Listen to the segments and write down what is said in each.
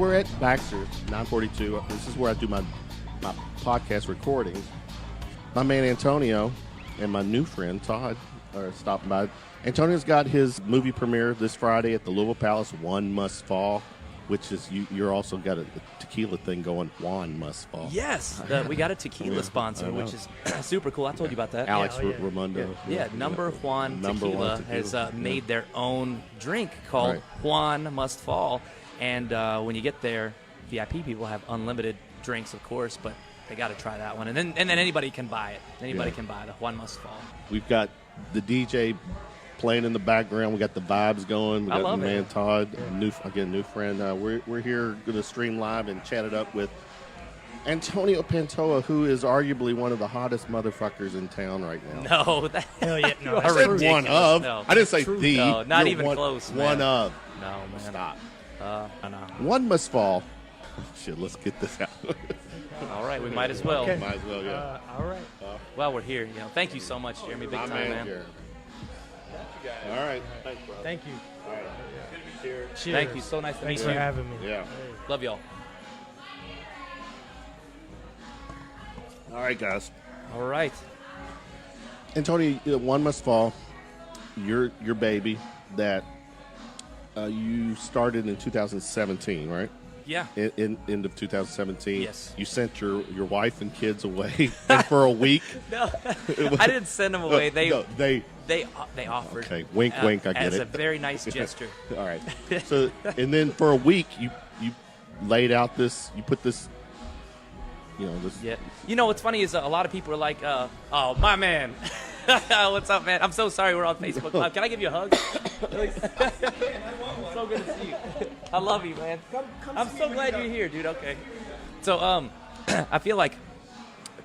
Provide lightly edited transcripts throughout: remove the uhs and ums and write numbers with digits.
we're at Baxter's 942. This is where I do my podcast recordings. My man Antonio and my new friend Todd are stopping by. Antonio's got his movie premiere this Friday at the Louisville Palace, One Must Fall, which is, you're also got a tequila thing going, Juan Must Fall. Yes, we got a tequila sponsor, which is super cool. I told you about that. Alex Raimondo. Yeah, Number Juan Tequila has made their own drink called Juan Must Fall. And when you get there, VIP people have unlimited drinks, of course, but they got to try that one. And then anybody can buy it. Anybody can buy the Juan Must Fall. We've got the DJ playing in the background. We got the vibes going. We got the man Todd, new friend. We're here going to stream live and chat it up with Antonio Pantoja, who is arguably one of the hottest motherfuckers in town right now. No, hell yeah, no. I said one of. No. I didn't say the. No, not even close. Man. One of. No, man. Stop. I know. One must fall. Shit, let's get this out. All right, we might as well. Okay. Might as well, yeah. All right. Well, we're here. Thank you so much, Jeremy. Big time, man. Jeremy. All right. Thanks, bro. Thank you. All right. Cheers. Cheers. Thank you. So nice to meet Thanks you. for having me. Yeah. Love y'all. All right, guys. All right. Antonio, One Must Fall, your baby that you started in 2017, right? Yeah. In end of 2017. Yes. You sent your wife and kids away and for a week. No, I didn't send them away. They offered. Okay, wink, wink. I get as it. a very nice gesture. All right. So, and then for a week, you laid out this. You put this. This. Yeah. What's funny is a lot of people are like, "Oh, my man, what's up, man? I'm so sorry we're on Facebook Live. Can I give you a hug?" So good to see you. I love you, man. I'm so glad you're here, dude. Okay. So, I feel like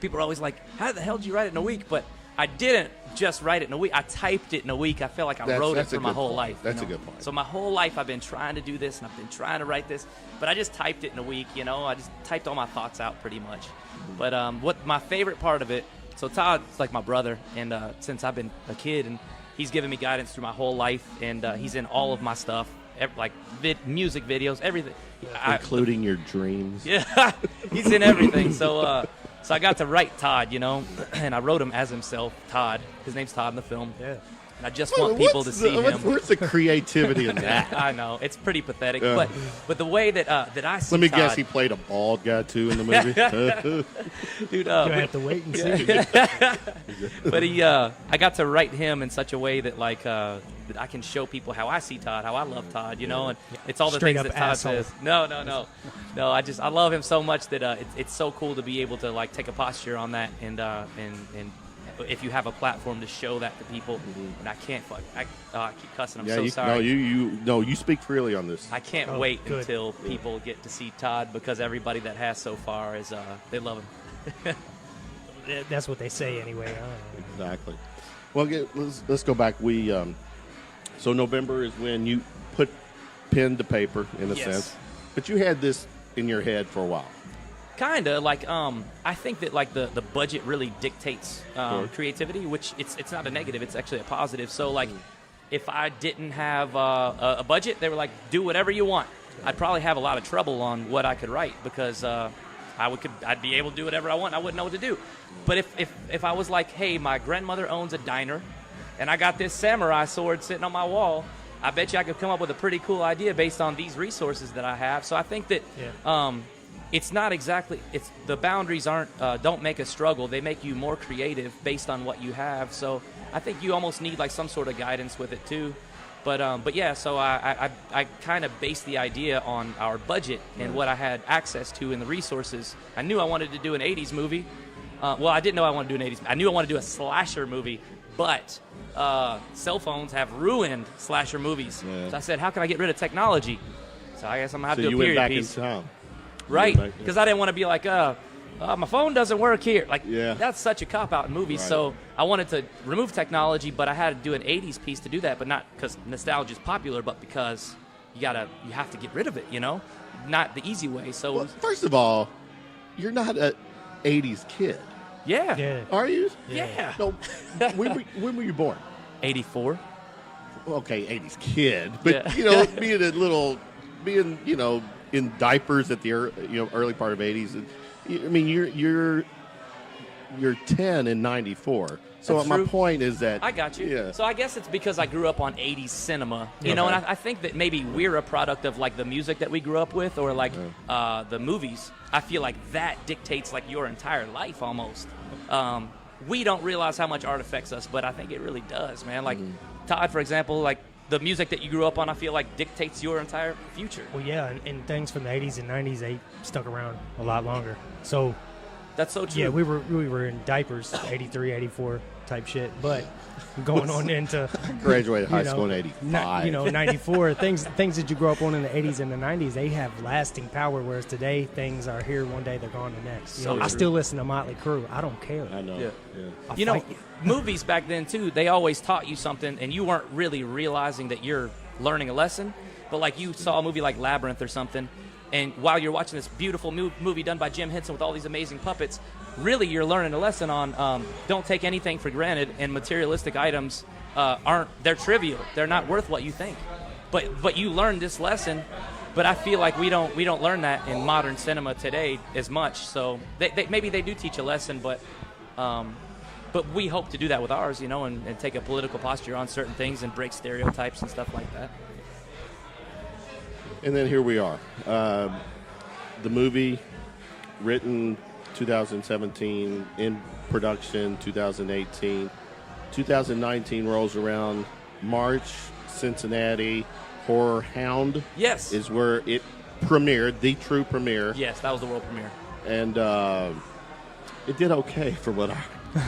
people are always like, "How the hell did you write it in a week?" But I didn't just write it in a week. I typed it in a week. I feel like I wrote it for my whole life. That's a good point. So my whole life I've been trying to do this, and I've been trying to write this, but I just typed it in a week, I just typed all my thoughts out pretty much. But what my favorite part of it, so Todd's like my brother, and since I've been a kid, and he's given me guidance through my whole life, and he's in all of my stuff, like music videos, everything. Including your dreams. Yeah, he's in everything. So I got to write Todd, and I wrote him as himself, Todd. His name's Todd in the film. Yeah. And I just want people to see him. Where's the creativity in that? I know. It's pretty pathetic. But the way that I see Let me Todd, guess, he played a bald guy, too, in the movie? You Dude, have to wait and see. But I got to write him in such a way that, that I can show people how I see Todd, how I love Todd, and it's all the Straight things up that Todd asshole. says. No. I love him so much that it's so cool to be able to take a posture on that, and if you have a platform to show that to people, and I can't I keep cussing. I'm so sorry. You speak freely on this. I can't wait until people get to see Todd, because everybody that has so far is they love him. That's what they say anyway. Exactly. Well, let's go back. So November is when you put pen to paper, in a sense, but you had this in your head for a while. Kinda I think that the budget really dictates creativity, which it's not a negative, it's actually a positive. So if I didn't have a budget, they were like, do whatever you want. I'd probably have a lot of trouble on what I could write, because I'd be able to do whatever I want. I wouldn't know what to do. But if I was like, hey, my grandmother owns a diner, and I got this samurai sword sitting on my wall, I bet you I could come up with a pretty cool idea based on these resources that I have. So I think that it's not exactly, the boundaries don't make a struggle. They make you more creative based on what you have. So I think you almost need some sort of guidance with it too. But yeah, so I kind of based the idea on our budget and what I had access to in the resources. I knew I wanted to do an 80s movie. Well, I didn't know I wanted to do an 80s. I knew I wanted to do a slasher movie, but cell phones have ruined slasher movies. Yeah. So I said, how can I get rid of technology? So I guess I'm going to have to do a period piece. So you went back in time. Right, because I didn't want to be like, my phone doesn't work here. That's such a cop-out in movies. Right. So I wanted to remove technology, but I had to do an 80s piece to do that, but not because nostalgia is popular, but because you have to get rid of it, not the easy way. So first of all, you're not an 80s kid. Yeah. Are you? Yeah. No. When were you born? 84. Okay, 80s kid, but Yeah. being in diapers at the early part of '80s. I mean, you're 10 in '94. So That's my true. point is that I got you. Yeah. So I guess it's because I grew up on 80s cinema, you know, and I think that maybe we're a product of like the music that we grew up with, or like the movies. I feel like that dictates like your entire life almost. We don't realize how much art affects us, but I think it really does, man. Like Todd, for example, like the music that you grew up on, I feel like dictates your entire future. Well, yeah, and things from the 80s and 90s, they stuck around a lot longer. So, That's so true. yeah, we were in diapers, 83, 84 type shit, but going on into graduated high school in '85. 94 things that you grow up on in the 80s and the 90s, they have lasting power, whereas today things are here one day, they're gone the next. So I true. still listen to Motley Crue. I don't care. I know. Yeah. I'll You know, fight movies back then too, they always taught you something, and you weren't really realizing that you're learning a lesson. But like you saw a movie like Labyrinth or something, and while you're watching this beautiful movie done by Jim Henson with all these amazing puppets, really you're learning a lesson on don't take anything for granted, and materialistic items they're trivial. They're not worth what you think. But you learn this lesson. But I feel like we don't learn that in modern cinema today as much. So maybe they do teach a lesson, but we hope to do that with ours, you know, and take a political posture on certain things and break stereotypes and stuff like that. And then here we are. The movie, written 2017, in production 2018. 2019 rolls around. March, Cincinnati, Horror Hound. Yes. Is where it premiered, the true premiere. Yes, that was the world premiere. And it did okay for what I...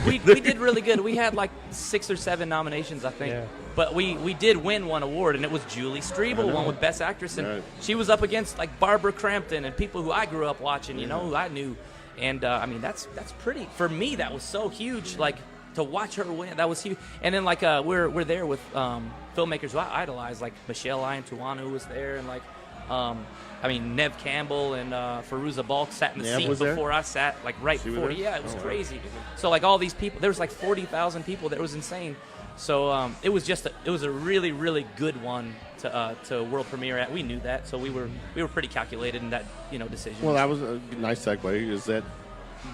We did really good. We had like 6 or 7 nominations, I think. Yeah. But we did win one award, and it was Julie Strebel won with Best Actress. And Right. she was up against like Barbara Crampton and people who I grew up watching, you know, who I knew. And I mean, that's pretty. For me, that was so huge. Like to watch her win, that was huge. And then like we're there with filmmakers who I idolize, like Michelle Iantuano was there, and like I mean Nev Campbell and Fairuza Balk sat in the Nev seat was there? before I sat, like right She was before. there? Yeah, it was Oh, wow. crazy. So like all these people, there was like 40,000 people there. It was insane. So it was a really, really good one to world premiere at. We knew that, so we were pretty calculated in that, you know, decision. Well, that was a nice segue, is that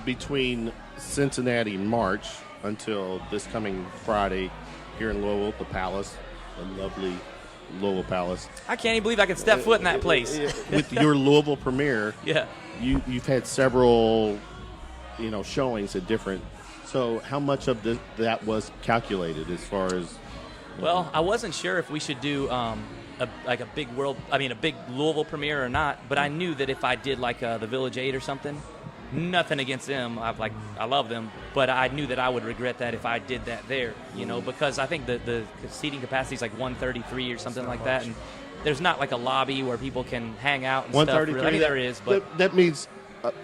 between Cincinnati in March until this coming Friday here in Louisville, the Palace, the lovely Louisville Palace. I can't even believe I could step foot in that place. With your Louisville premiere, Yeah. you've had several, you know, showings at different. So how much of that was calculated as far as? Well, I wasn't sure if we should do a big Louisville premiere or not, but I knew that if I did like the Village 8 or something, nothing against them, I love them, but I knew that I would regret that if I did that there, you know, because I think the seating capacity is like 133 or something like that, and there's not like a lobby where people can hang out and stuff. 133. I mean, there is, but that means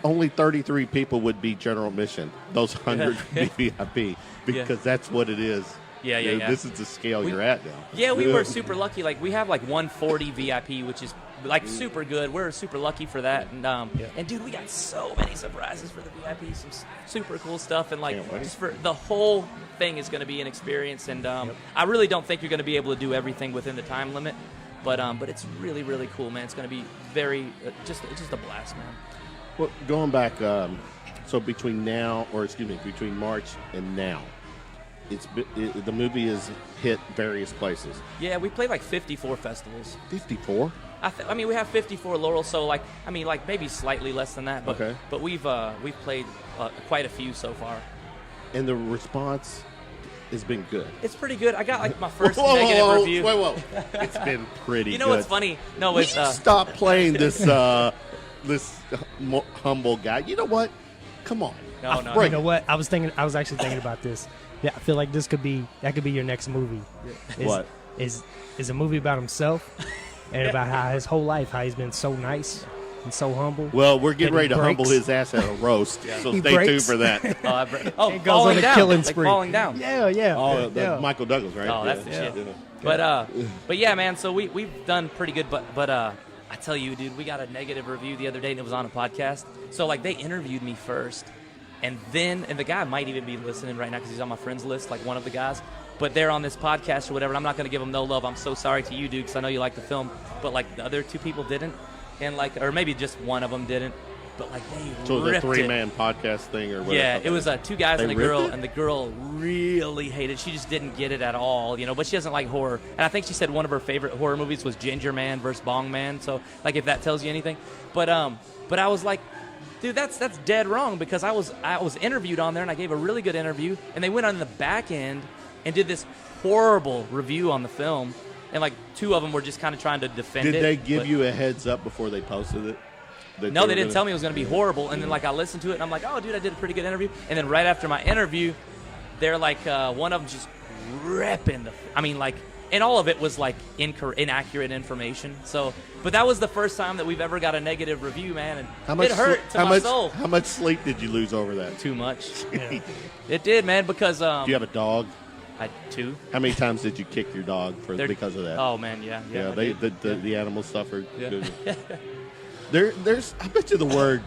only 33 people would be general admission. Those 100 would be VIP because that's what it is. Yeah. This is the scale you're at now. Yeah, we were super lucky. Like we have like 140 VIP, which is like super good. We're super lucky for that. And dude, we got so many surprises for the VIP. Some super cool stuff, and like Can't wait. just for the whole thing is going to be an experience. And I really don't think you're going to be able to do everything within the time limit, but it's really, really cool, man. It's going to be very it's just a blast, man. Well, going back, so between March and now, the movie has hit various places. Yeah, we played like 54 festivals. 54? I mean, we have 54 Laurel, so like maybe slightly less than that, but Okay. but we've played quite a few so far. And the response has been good. It's pretty good. I got like my first negative review. Whoa. It's been pretty You good. know what's funny? No, it's Stop playing this this humble guy. You know what? Come on. No. You know what? I was actually thinking about this. Yeah, I feel like could be your next movie. What? Is a movie about himself and about how his whole life, how he's been so nice and so humble. Well, we're getting And ready he to humble breaks. his ass at a roast, so He stay tuned breaks. for that. It goes falling on a down, killing like spree. falling down. Yeah. Oh, yeah. Michael Douglas, right? Oh, that's the Yeah. shit. Yeah. But yeah, man. So we've done pretty good. But I tell you, dude, we got a negative review the other day, and it was on a podcast. So like they interviewed me first, and the guy might even be listening right now because he's on my friends list, like one of the guys. But they're on this podcast or whatever. And I'm not going to give them no love. I'm so sorry to you, dude, because I know you like the film. But like the other 2 people didn't. and like, or maybe just one of them didn't, but like they So the ripped it. 3-man podcast thing or whatever. Yeah, it was two guys They and a ripped girl, it? and the girl really hated it. She just didn't get it at all, but she doesn't like horror. And I think she said one of her favorite horror movies was Ginger Man versus Bong Man. So, like, if that tells you anything. But I was like, dude, that's dead wrong, because I was interviewed on there, and I gave a really good interview, and they went on the back end and did this horrible review on the film, and like two of them were just kind of trying to defend it. Did they give but- you a heads up before they posted it? No, they didn't tell me it was going to be horrible. And then, like, I listened to it, and I'm like, oh, dude, I did a pretty good interview. And then right after my interview, they're like, one of them just ripping and all of it was, like, inaccurate information. So, but that was the first time that we've ever got a negative review, man. And it hurt to my soul. How much sleep did you lose over that? Too much. Yeah. It did, man, because Do you have a dog? I two. How many times did you kick your dog because of that? Oh, man, yeah. Yeah, I did. the animal suffered. Yeah. There's I bet you the word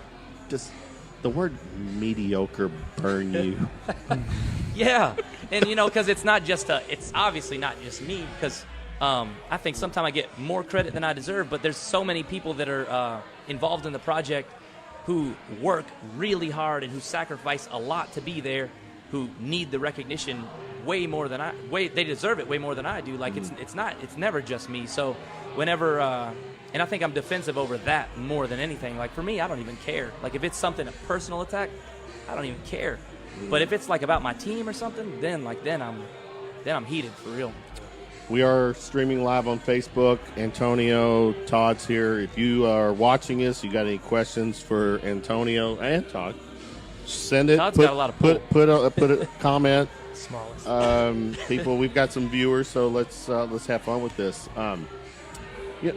mediocre burn you. Yeah, and because it's obviously not just me, because I think sometimes I get more credit than I deserve, but there's so many people that are involved in the project who work really hard and who sacrifice a lot to be there, who need the recognition way more than they deserve it way more than I do. Like it's never just me. So whenever and I think I'm defensive over that more than anything. Like, for me, I don't even care. Like, if it's something, a personal attack, I don't even care. But if it's like about my team or something, then I'm heated for real. We are streaming live on Facebook. Antonio, Todd's here. If you are watching us, you got any questions for Antonio and Todd, send it. Todd's got a lot of pull. put a comment. Smallest. People, we've got some viewers, so let's have fun with this. Yeah,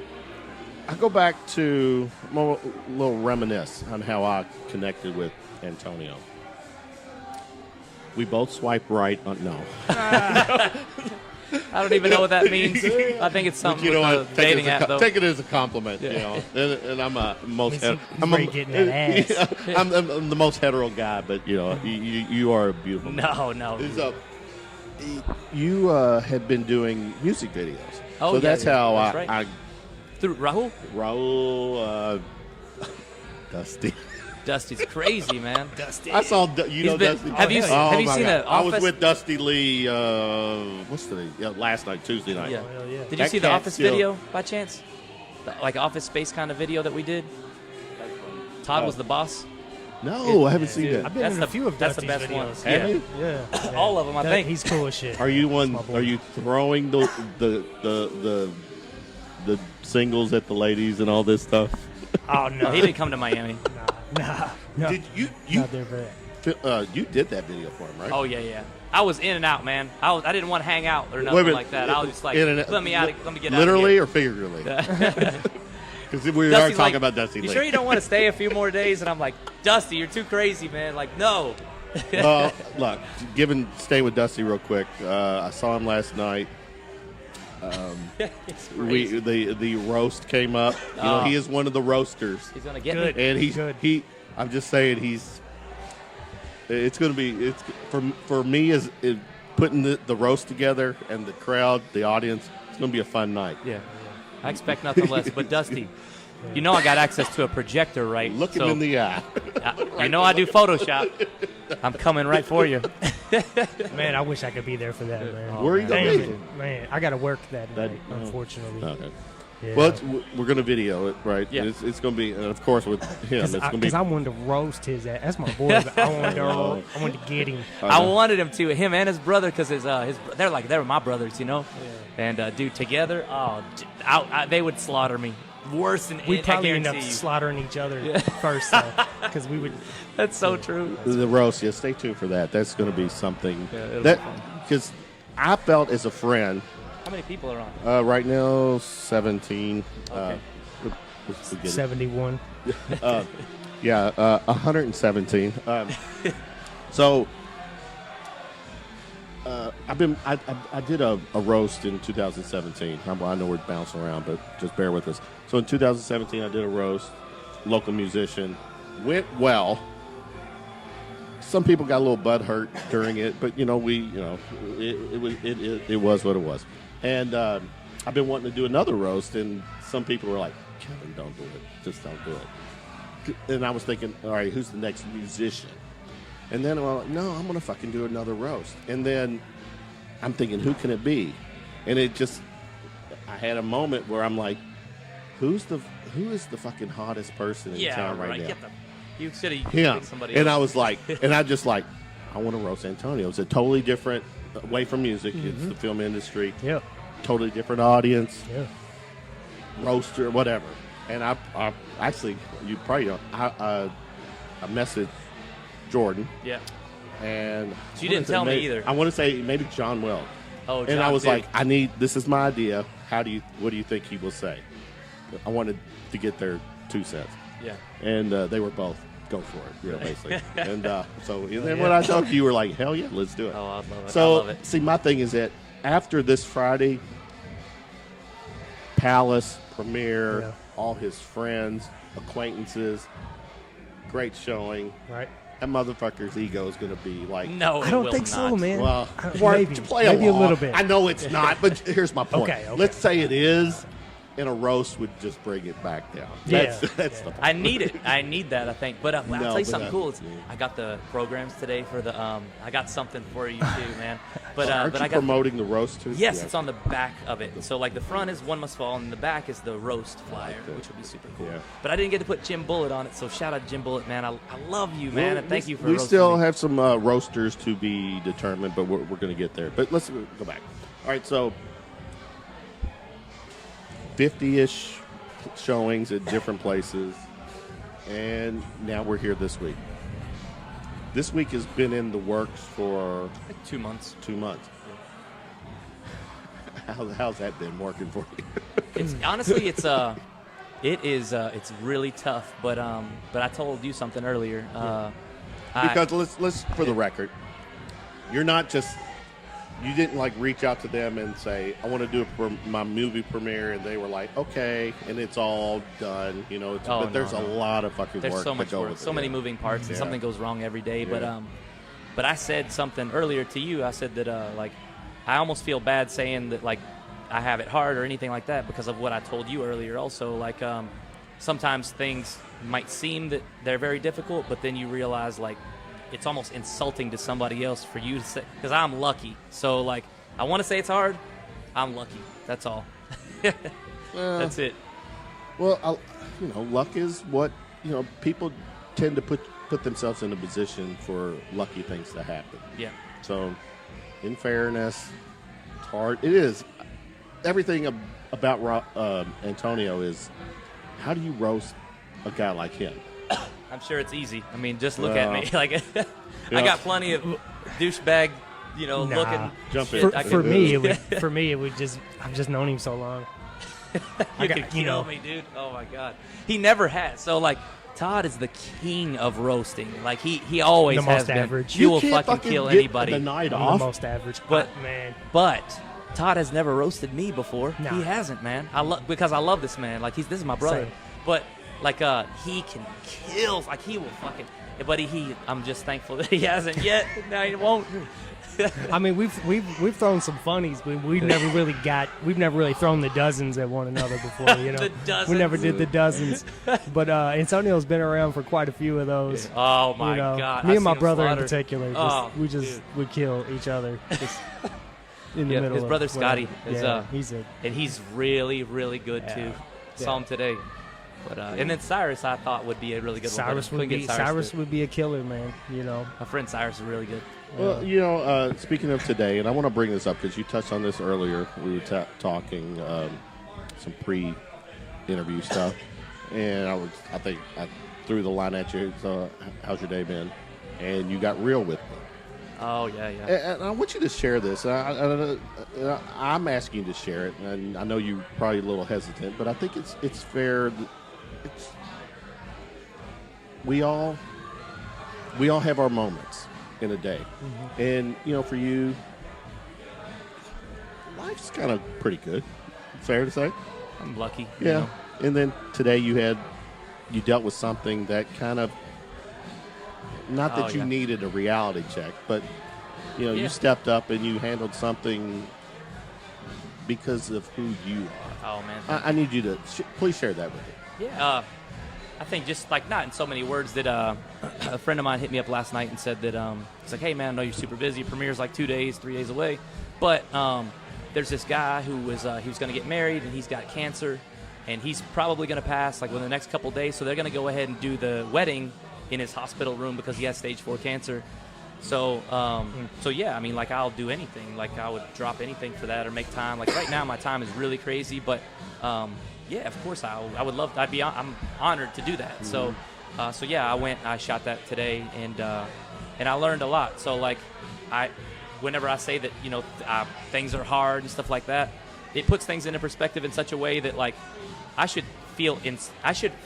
I go back to a little reminisce on how I connected with Antonio. We both swipe right on no. I don't even know what that means. I think it's something with the dating app, though. Take it as a compliment, Yeah. And I'm a most. He's great getting that ass. I'm the most hetero guy, but you are a beautiful. No. So, you had been doing music videos. Oh, so yeah, that's how that's I right. Through Rahul? Raul, Dusty. Dusty's crazy, man. Dusty. I saw Dusty. Have you my seen God. The I was Office? with Dusty Leigh. Last night, Tuesday night. Yeah. Hell yeah. Did you That see the cat Office still- video by chance? Like Office Space kind of video that we did? Todd was the boss. No, I haven't seen Dude, that. I've been in a few of that's the Dusty's best one. videos. Have Yeah. you? Yeah. All of them, I think. He's cool as shit. Are you That's my boy. Are you throwing the singles at the ladies and all this stuff? Oh, no. No, he didn't come to Miami. Nah. Did you Not there for that. you did that video for him, right? Oh, yeah. I was in and out, man. I didn't want to hang out or Wait a nothing minute. like that. I was just like, In and out- let me get out of Literally here. or figuratively? Because we are Dusty's talking like, about Dusty You Leigh. sure you don't want to stay a few more days? And I'm like, Dusty, you're too crazy, man. Like, no. Look, stay with Dusty real quick. I saw him last night. It's crazy. The roast came up. He is one of the roasters, He's going to get Good. me. and he. I'm just saying it's going to be it's for me is putting the roast together and the crowd, the audience. It's going to be a fun night. Yeah. I expect nothing less. But, Dusty, I got access to a projector, right? Look him in the eye. I do Photoshop. I'm coming right for you. Man, I wish I could be there for that, man. Where are you Damn going to be? it. Man, I got to work that That- night, unfortunately. Okay. Yeah. Well, we're going to video it, right? Yeah. It's going to be, and of course, with him, it's going to be. Because I wanted to roast his ass. That's my boy. But I wanted to get him. I wanted him to, him and his brother, because they're my brothers, And dude, together, they would slaughter me worse than We probably I end up guarantee you. slaughtering each other first, because we would. That's so true. The roast, yeah, stay tuned for that. That's going to be something Yeah, it'll that be fun. because I felt as a friend. How many people are on? Right now, 17. Okay. Let's forget it. 71. 117. So I did a roast in 2017. I know we're bouncing around, but just bear with us. So in 2017, I did a roast, local musician, went well. Some people got a little butt hurt during it, but it was what it was. And I've been wanting to do another roast, and some people were like, Kevin, don't do it. Just don't do it. And I was thinking, all right, who's the next musician? And then I'm like, no, I'm going to fucking do another roast. And then I'm thinking, who can it be? And it just, I had a moment where I'm like, who is the fucking hottest person in town right now? You should have him. Somebody and else. I was like, and I just like, I want to roast Antonio. It's a totally different way from music. It's the film industry. Yeah. Totally different audience. Yeah. Roaster, whatever. And I actually, you probably don't. I messaged Jordan. Yeah. And So you didn't tell me either. I want to say maybe John Wells. Oh, John and I was did. like, this is my idea. What do you think he will say? I wanted to get their 2 cents. Yeah. And they were both, go for it, basically. And then when I talked to you, were like, hell yeah, let's do it. Oh, I love it. So, I love it. see, my thing is that after this Friday, Palace, Premiere, all his friends, acquaintances, great showing. Right. That motherfucker's ego is going to be like... No, I don't think so, man. Well, maybe a little bit. I know it's not, but here's my point. Okay. Let's say it is, and a roast would just bring it back down. That's the point. I need it. I need that, I think. But I'll tell you something cool. Yeah. I got the programs today for the. I got something for you too, man. But Aren't but you I got promoting the roast too? Yes, Yeah. it's on the back of it. So like the front is One Must Fall, and the back is the roast flyer, which would be super cool. Yeah. But I didn't get to put Jim Bullitt on it, so shout out to Jim Bullitt, man. I love you, man, Well, and thank you for We roasting still me. have some roasters to be determined, but we're going to get there. But let's go back. All right, so 50-ish showings at different places, and now we're here this week. This week has been in the works for Like 2 months. 2 months. How's that been working for you? It's honestly, it's really tough. But I told you something earlier. Because let's for the record, you're not just. You didn't like reach out to them and say, I want to do it for my movie premiere, and they were like, okay, and it's all done, you know. But there's a lot of fucking There's work so to much go work, with so it. many moving parts, and something goes wrong every day. Yeah. But I said something earlier to you. I said that like I almost feel bad saying that like I have it hard or anything like that because of what I told you earlier. Also, like sometimes things might seem that they're very difficult, but then you realize like it's almost insulting to somebody else for you to say, because I'm lucky. So like I want to say it's hard. I'm lucky. That's all. That's it. Well, luck is what, people tend to put themselves in a position for lucky things to happen. Yeah. So, in fairness, it's hard. It is. Everything about Antonio is, how do you roast a guy like him? I'm sure it's easy. I mean, just look at me. Like, I got plenty of douchebag, looking. Jump shit. in. For me, it would just. I've just known him so long. You could kill me, dude. Oh my god, he never has. So like, Todd is the king of roasting. Like he always The has most been. average. You will can't fucking kill get anybody. The night I'm off. the most average. But man, but Todd has never roasted me before. Nah. He hasn't, man. Because I love this man. Like this is my brother. Same. But like he can kill. Like he will fucking. But I'm just thankful that he hasn't yet. Now he won't. I mean, we've thrown some funnies, but we've never really thrown the dozens at one another before. The dozens. We never did the dozens. But Antonio's been around for quite a few of those. Oh my god! Me I've and my seen him brother in slaughter. particular, we dude. would kill each other just in the Yeah, middle. his of brother whatever. Scotty he's really, really good too. Saw him today. But and then Cyrus, I thought would be a really good Cyrus one. would be Cyrus would be a killer, man. My friend Cyrus is really good. Well, speaking of today, and I want to bring this up because you touched on this earlier. We were talking some pre-interview stuff, and I think I threw the line at you. So, how's your day been? And you got real with me. Oh yeah. And I want you to share this. I'm asking you to share it, and I know you're probably a little hesitant, but I think it's fair. We all have our moments in a day, and for you, life's kind of pretty good. Fair to say. I'm lucky. Yeah. And then today you dealt with something that kind of, not that you needed a reality check, but you stepped up and you handled something because of who you are. Oh man, I need you to please share that with me. yeah. I think just like not in so many words that a friend of mine hit me up last night and said that he's like, hey man, I know you're super busy. Premiere's like 3 days away, but there's this guy who was he was going to get married and he's got cancer, and he's probably going to pass like within the next couple of days. So they're going to go ahead and do the wedding in his hospital room because he has stage 4 cancer. So so yeah, I mean like I'll do anything. Like I would drop anything for that or make time. Like right now my time is really crazy, but. Yeah, of course I would love. I'm honored to do that. So, so yeah, I shot that today, and I learned a lot. So like, whenever I say that things are hard and stuff like that, it puts things into perspective in such a way that like I should feel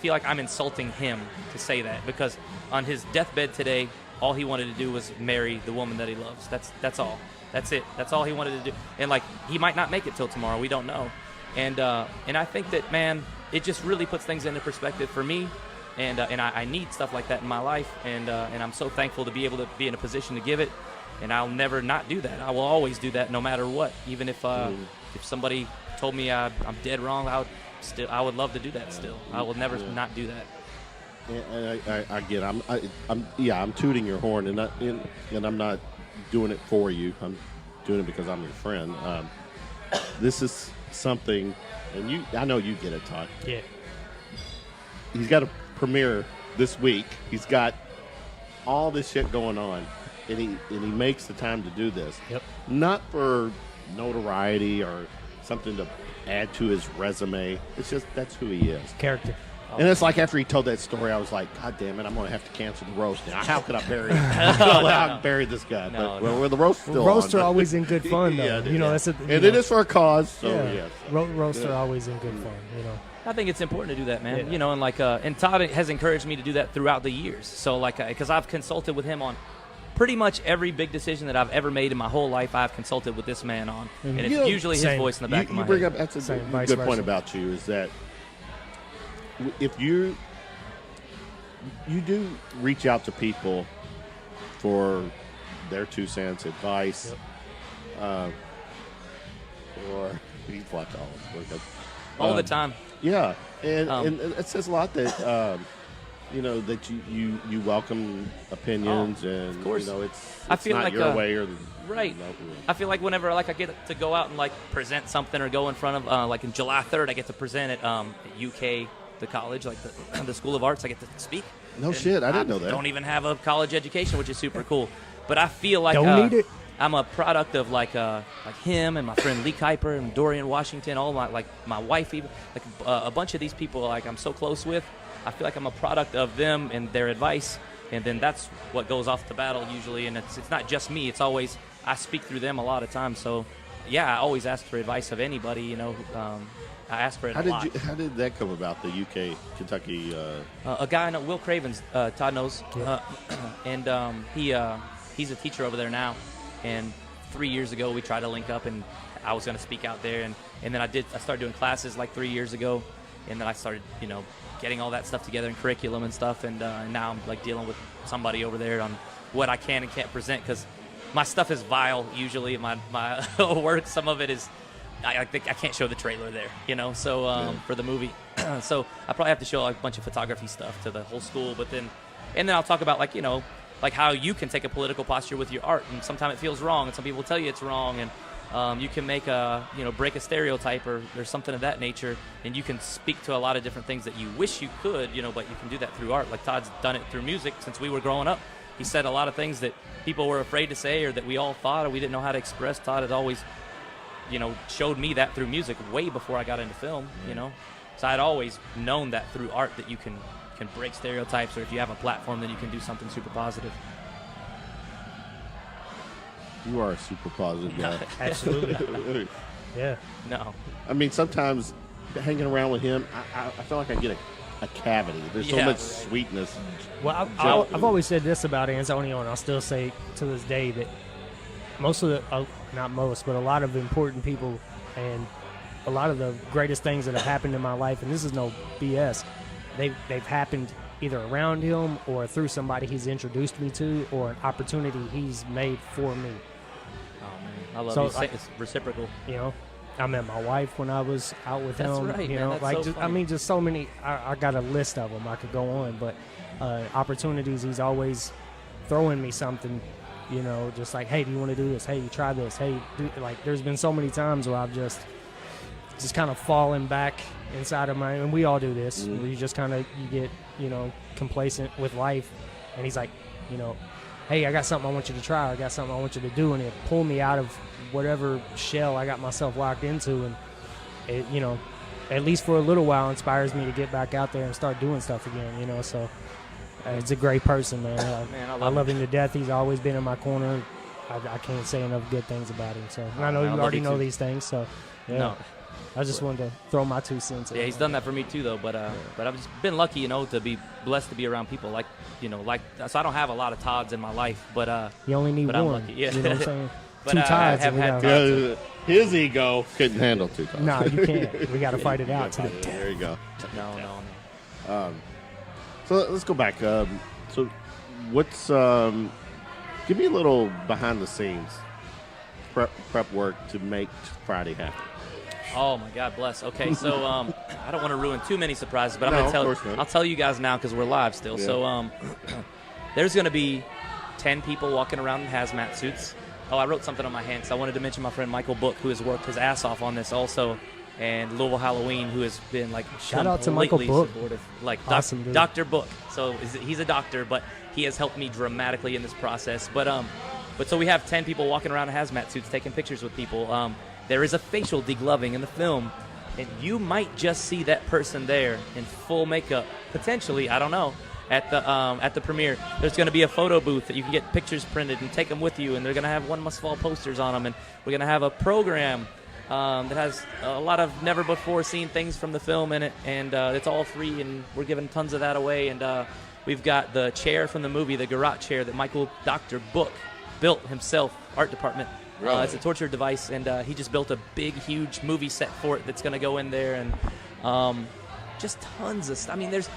like I'm insulting him to say that, because on his deathbed today, all he wanted to do was marry the woman that he loves. That's all. That's it. That's all he wanted to do. And like he might not make it till tomorrow. We don't know. And I think that, man, it just really puts things into perspective for me, and I need stuff like that in my life, and I'm so thankful to be able to be in a position to give it, and I'll never not do that. I will always do that no matter what. Even if somebody told me I'm dead wrong, I would love to do that still. I will never not do that. And I get it. I'm tooting your horn, and I'm not doing it for you. I'm doing it because I'm your friend. This is something, and I know you get it, Todd. Yeah. He's got a premiere this week. He's got all this shit going on, and he makes the time to do this. Yep. Not for notoriety or something to add to his resume. It's just that's who he is. Character. And it's like after he told that story, I was like, God damn it, I'm going to have to cancel the roast now. How could I bury I bury this guy? No, but well, the roast still roasts on, are always in good fun, though. That's it. And it is for a cause. So, yeah. yes. Roasts are always in good fun, I think it's important to do that, man. Yeah. And like, and Todd has encouraged me to do that throughout the years. So like, because I've consulted with him on pretty much every big decision that I've ever made in my whole life, I've consulted with this man on, and it's usually his voice in the back of my head. That's a good point about you, is that if you do reach out to people for their 2 cents advice, or he's watched all the time. Yeah, and it says a lot that that you welcome opinions, and of course. it's I feel not like your way or right. I feel like whenever like I get to go out and like present something or go in front of like in July 3rd, I get to present at UK. The college, like the School of Arts, I get to speak. No shit, I didn't know that. Don't even have a college education, which is super cool. But I feel like don't need it. I'm a product of like him and my friend Leigh Kuiper and Dorian Washington, all my wife, even like a bunch of these people like I'm so close with. I feel like I'm a product of them and their advice, and then that's what goes off the battle usually. And it's not just me; it's always I speak through them a lot of times. So yeah, I always ask for advice of anybody. I asked for it a lot. How did that come about, the UK, Kentucky? A guy, Will Cravens, Todd knows, and he's a teacher over there now. And 3 years ago, we tried to link up, and I was going to speak out there. And then I started doing classes like 3 years ago, and then I started, getting all that stuff together in curriculum and stuff. And now I'm like dealing with somebody over there on what I can and can't present, because my stuff is vile usually. My work, some of it is. I can't show the trailer there, so for the movie. So I probably have to show like a bunch of photography stuff to the whole school, and then I'll talk about like how you can take a political posture with your art, and sometimes it feels wrong, and some people tell you it's wrong, and you can make break a stereotype or something of that nature, and you can speak to a lot of different things that you wish you could, but you can do that through art. Like Todd's done it through music since we were growing up. He said a lot of things that people were afraid to say or that we all thought or we didn't know how to express. Todd had always showed me that through music way before I got into film, So I'd always known that through art that you can break stereotypes, or if you have a platform, then you can do something super positive. You are a super positive guy. Absolutely. Yeah. No. I mean, sometimes hanging around with him, I feel like I get a cavity. There's so much sweetness. Well, I've always said this about Antonio, and I'll still say to this day that most of the, not most, but a lot of important people and a lot of the greatest things that have happened in my life, and this is no BS, they've happened either around him or through somebody he's introduced me to or an opportunity he's made for me. Oh, man. I love you. It's reciprocal. I met my wife when I was out with That's him. right, you man. know, That's like so just, I funny. mean, just so many. I got a list of them. I could go on, but opportunities. He's always throwing me something. You know, just like, hey, do you want to do this? Hey, you try this. Hey, like, there's been so many times where I've just kind of fallen back inside of my, and we all do this. Where you just kind of, you get, you know, complacent with life. And he's like, you know, hey, I got something I want you to try. I got something I want you to do. And it pulled me out of whatever shell I got myself locked into. And it, you know, at least for a little while, inspires me to get back out there and start doing stuff again, you know. So it's a great person, man. I love him to death. He's always been in my corner. I can't say enough good things about him. So and I know you already know these things. So yeah. No. I just wanted to throw my 2 cents in. Yeah, he's done that for me too, though. But I've just been lucky, you know, to be blessed to be around people like, you know, like. So I don't have a lot of Todds in my life, but you only need but one. I'm lucky. Yeah. You know what I'm saying? But 2 I Todds. have and we had got- His ego couldn't handle 2 Todds. No, you can't. We got to fight it out to the death. There you go. No. So let's go back. So what's give me a little behind the scenes prep work to make Friday happen. Oh my God bless. Okay, so I don't want to ruin too many surprises, but I'm No, gonna of tell. course not. I'll tell you guys now because we're live still. Yeah. So there's gonna be 10 people walking around in hazmat suits. Oh, I wrote something on my hand, so I wanted to mention my friend Michael Book, who has worked his ass off on this also, and Louisville Halloween, who has been like Shout out to Michael completely Book. supportive. Like Awesome, dude. Dr. Book. So he's a doctor, but he has helped me dramatically in this process. But so we have 10 people walking around in hazmat suits taking pictures with people. There is a facial degloving in the film, and you might just see that person there in full makeup, potentially, I don't know, at the premiere. There's going to be a photo booth that you can get pictures printed and take them with you, and they're going to have One Must Fall posters on them, and we're going to have a program that has a lot of never-before-seen things from the film in it, and it's all free, and we're giving tons of that away, and we've got the chair from the movie, the garage chair that Michael Dr. Book built himself, art department. Really? It's a torture device, and he just built a big, huge movie set for it that's going to go in there, and just tons of stuff. I mean, there's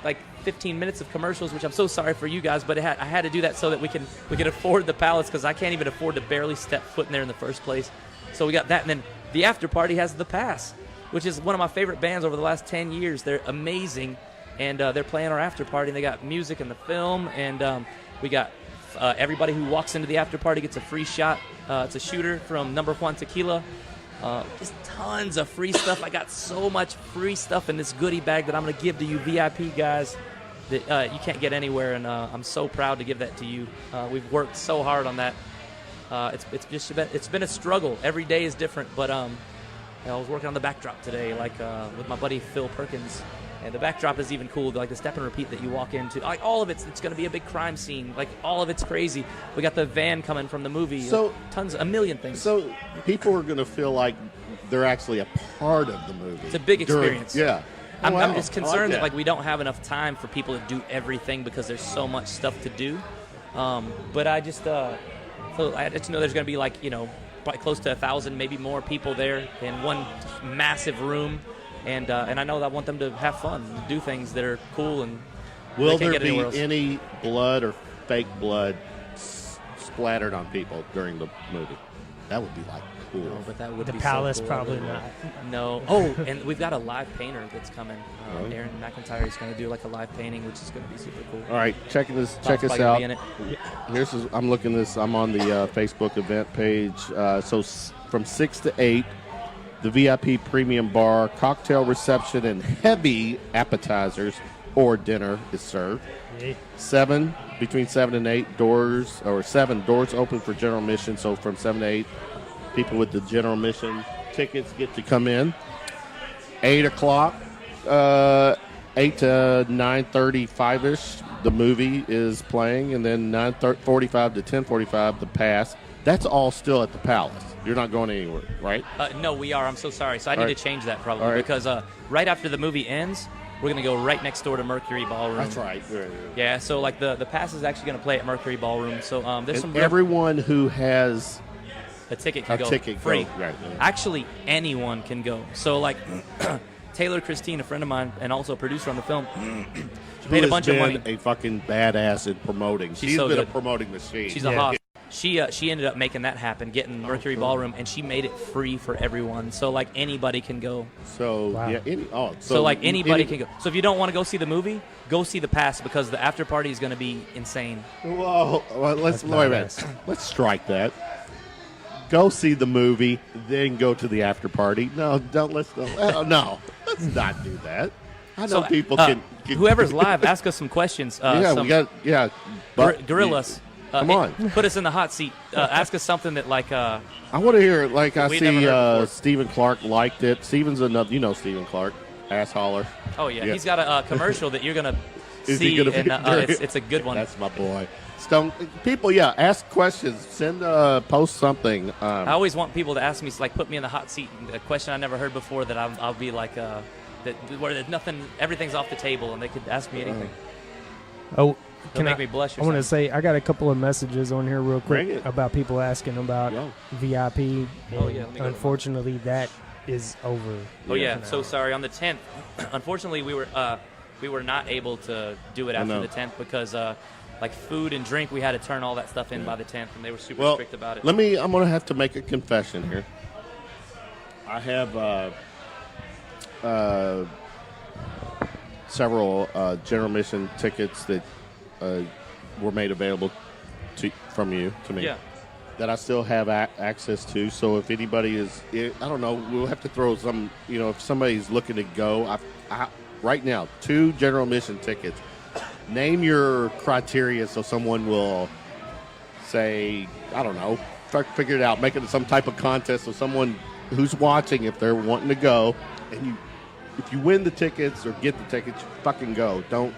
like 15 minutes of commercials, which I'm so sorry for you guys, but I had to do that so that we can afford the pallets, because I can't even afford to barely step foot in there in the first place. So we got that, and then the after party has The Pass, which is one of my favorite bands over the last 10 years. They're amazing, and they're playing our after party, and they got music in the film, and we got everybody who walks into the after party gets a free shot. It's a shooter from Number One Tequila. Just tons of free stuff. I got so much free stuff in this goodie bag that I'm going to give to you VIP guys that you can't get anywhere, and I'm so proud to give that to you. We've worked so hard on that. It's been a struggle. Every day is different, but I was working on the backdrop today, like with my buddy Phil Perkins. And the backdrop is even cool, like the step and repeat that you walk into. Like all of it's going to be a big crime scene. Like all of it's crazy. We got the van coming from the movie. So a million things. So people are going to feel like they're actually a part of the movie. It's a big experience. Yeah. I'm just concerned that that we don't have enough time for people to do everything because there's so much stuff to do. But I just so I just know there's going to be probably close to 1,000, maybe more people there in one massive room. And I know that I want them to have fun, and do things that are cool, and Will they can't there get anywhere be else. any blood or fake blood splattered on people during the movie? That would be cool. No, but that would The be Palace so cool. probably not. No. Oh, and we've got a live painter that's coming. Really? Aaron McIntyre is going to do a live painting, which is going to be super cool. All right, check us Todd's probably out. gonna be in it. I'm looking this. I'm on the Facebook event page. From 6 to 8, the VIP premium bar, cocktail reception, and heavy appetizers or dinner is served. Yeah. Between 7 and 8, doors open for general admission. So from 7 to 8, people with the general admission tickets get to come in. 8 o'clock, 8 to 9:35ish, the movie is playing, and then 9:45 to 10:45, the pass. That's all still at the Palace. You're not going anywhere, right? No, we are. I'm so sorry. So I need All right. to change that probably All right. because right after the movie ends, we're going to go right next door to Mercury Ballroom. That's right. Yeah, so the pass is actually going to play at Mercury Ballroom. So there's And some everyone who has a ticket can a go ticket free. go, right, yeah. Actually, anyone can go. So Taylor Christine, a friend of mine and also a producer on the film, she paid a bunch of money. A fucking badass in promoting. She's so been good. a promoting machine. She's a Yeah. hawk. she ended up making that happen, getting Mercury Ballroom, and she made it free for everyone. So like anybody can go. So Wow. yeah, So like anybody can go. So if you don't want to go see the movie, go see the pass because the after party is going to be insane. Well, let's That's wait a minute. badass. Let's strike that. Go see the movie, then go to the after party. No, don't. Let's no. Let's not do that. I know So people can. Whoever's live, ask us some questions. Yeah, some we got gorillas. Come on. Put us in the hot seat. Ask us something that like. I want to hear. Like I We've never see, heard before. Stephen Clark liked it. Stephen's another. You know Stephen Clark, ass holler. Oh yeah, Yeah. he's got a commercial that you're gonna Is he see, gonna be and very- it's a good one. That's my boy. Stone people, yeah. Ask questions. Send post something. I always want people to ask me, like, put me in the hot seat. A question I never heard before that I'll be like, that where there's nothing, everything's off the table, and they could ask me anything. Oh, It'll make me blush. Or I want to something. say I got a couple of messages on here real Bring quick it. about people asking about Yo. VIP. And Oh, yeah, let me go. unfortunately, that is over. Oh yeah, now. so sorry. On the 10th, unfortunately, we were not able to do it after know. the 10th because like food and drink, we had to turn all that stuff in by the 10th, and they were super Well, strict about it. I'm going to have to make a confession here. I have several general mission tickets that were made available from you to me Yeah. that I still have access to. So if anybody is, I don't know, we'll have to throw some, if somebody's looking to go, right now, 2 general mission tickets. Name your criteria so someone will say, I don't know, try to figure it out, make it some type of contest so someone who's watching, if they're wanting to go, and if you win the tickets or get the tickets, you fucking go. Don't,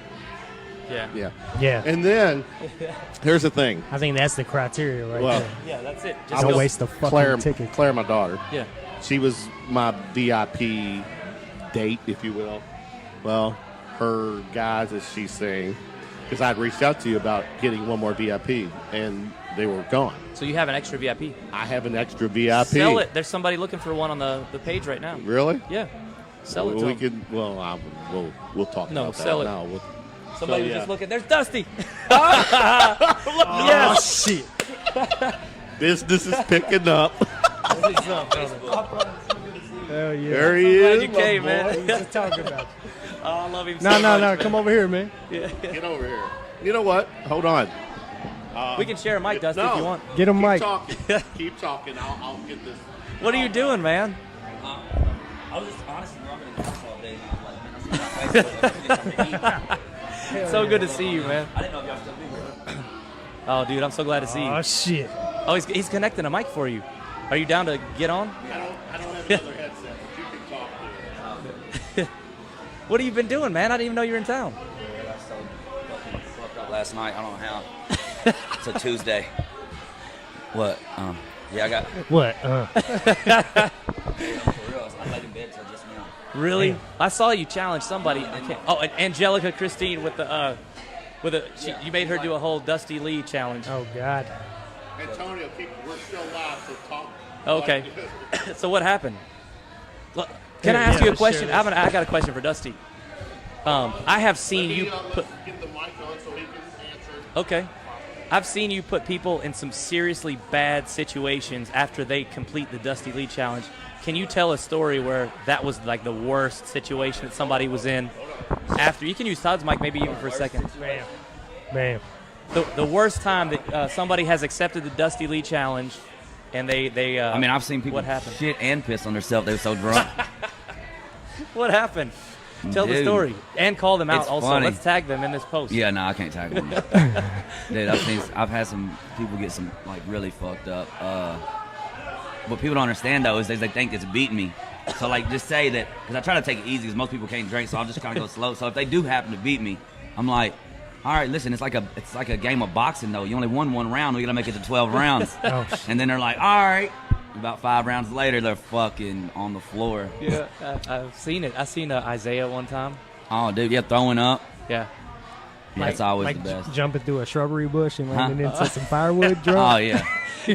Yeah. Yeah, And then, here's the thing. I think that's the criteria right Well, there. Yeah, that's it. Just Don't go. waste the fucking ticket. Claire, my daughter, Yeah. she was my VIP date, if you will. Well, her guys, as she's saying, because I'd reached out to you about getting one more VIP, and they were gone. So you have an extra VIP. I have an extra VIP. Sell it. There's somebody looking for one on the page right now. Really? Yeah. Sell it Well, to we them. can. Well, we'll talk No, about sell that it. now. Somebody so, was yeah. just looking. There's Dusty. Oh Yes. shit! Business is picking up. Hell yeah! There he Glad is. you my came, boy. man. We just talking about Oh, I love him you. so No, much. come over here, man. Get over here. You know what? Hold on. We can share a mic, Dusty, if you want. Get him, Keep Mike. talking. Keep talking. I'll get this. What are you doing, man? I was just honestly running the house all day. And I'm like, man, So good to see you, man. I didn't know if y'all still be here. Oh, dude, I'm so glad to see Oh you. shit! Oh, he's connecting a mic for you. Are you down to get on? I don't have another headset, but you can talk to it. What have you been doing, man? I didn't even know you were in town. I got so fucking fucked up last night. I don't know how. It's a Tuesday. What? Yeah, I got. What? For real, I laid in bed till just now. Really? Damn. I saw you challenge somebody. I can't. Oh, and Angelica Christine with the you made her do a whole Dusty Leigh challenge. Oh god! Antonio, we're still live, so talk. Okay. Like, So what happened? Look, can I Yeah, ask you a let's question? share I got a question for Dusty. I have seen you put. let's get the mic on so he can answer. Okay. I've seen you put people in some seriously bad situations after they complete the Dusty Leigh challenge. Can you tell a story where that was like the worst situation that somebody was in after? You can use Todd's mic maybe even for a second. Man, The worst time that somebody has accepted the Dusty Leigh challenge and they I mean, I've seen people what happened? shit and piss on themselves. They were so drunk. What happened? Tell the Dude, story and call them out it's also. funny. Let's tag them in this post. Yeah, no, I can't tackle them. Dude, I've had some people get some like really fucked up. What people don't understand though is they think it's beating me. So like, just say that because I try to take it easy because most people can't drink, so I'll just kind of go slow. So if they do happen to beat me, I'm like, all right, listen, it's like a game of boxing though. You only won one round, we gotta make it to 12 rounds. Oh, And then they're like, all right. About 5 rounds later, they're fucking on the floor. Yeah, I've seen it. I seen Isaiah one time. Oh, dude, yeah, throwing up. Yeah. Yeah, that's always the best. Jumping through a shrubbery bush and landing into some firewood drunk. Oh yeah.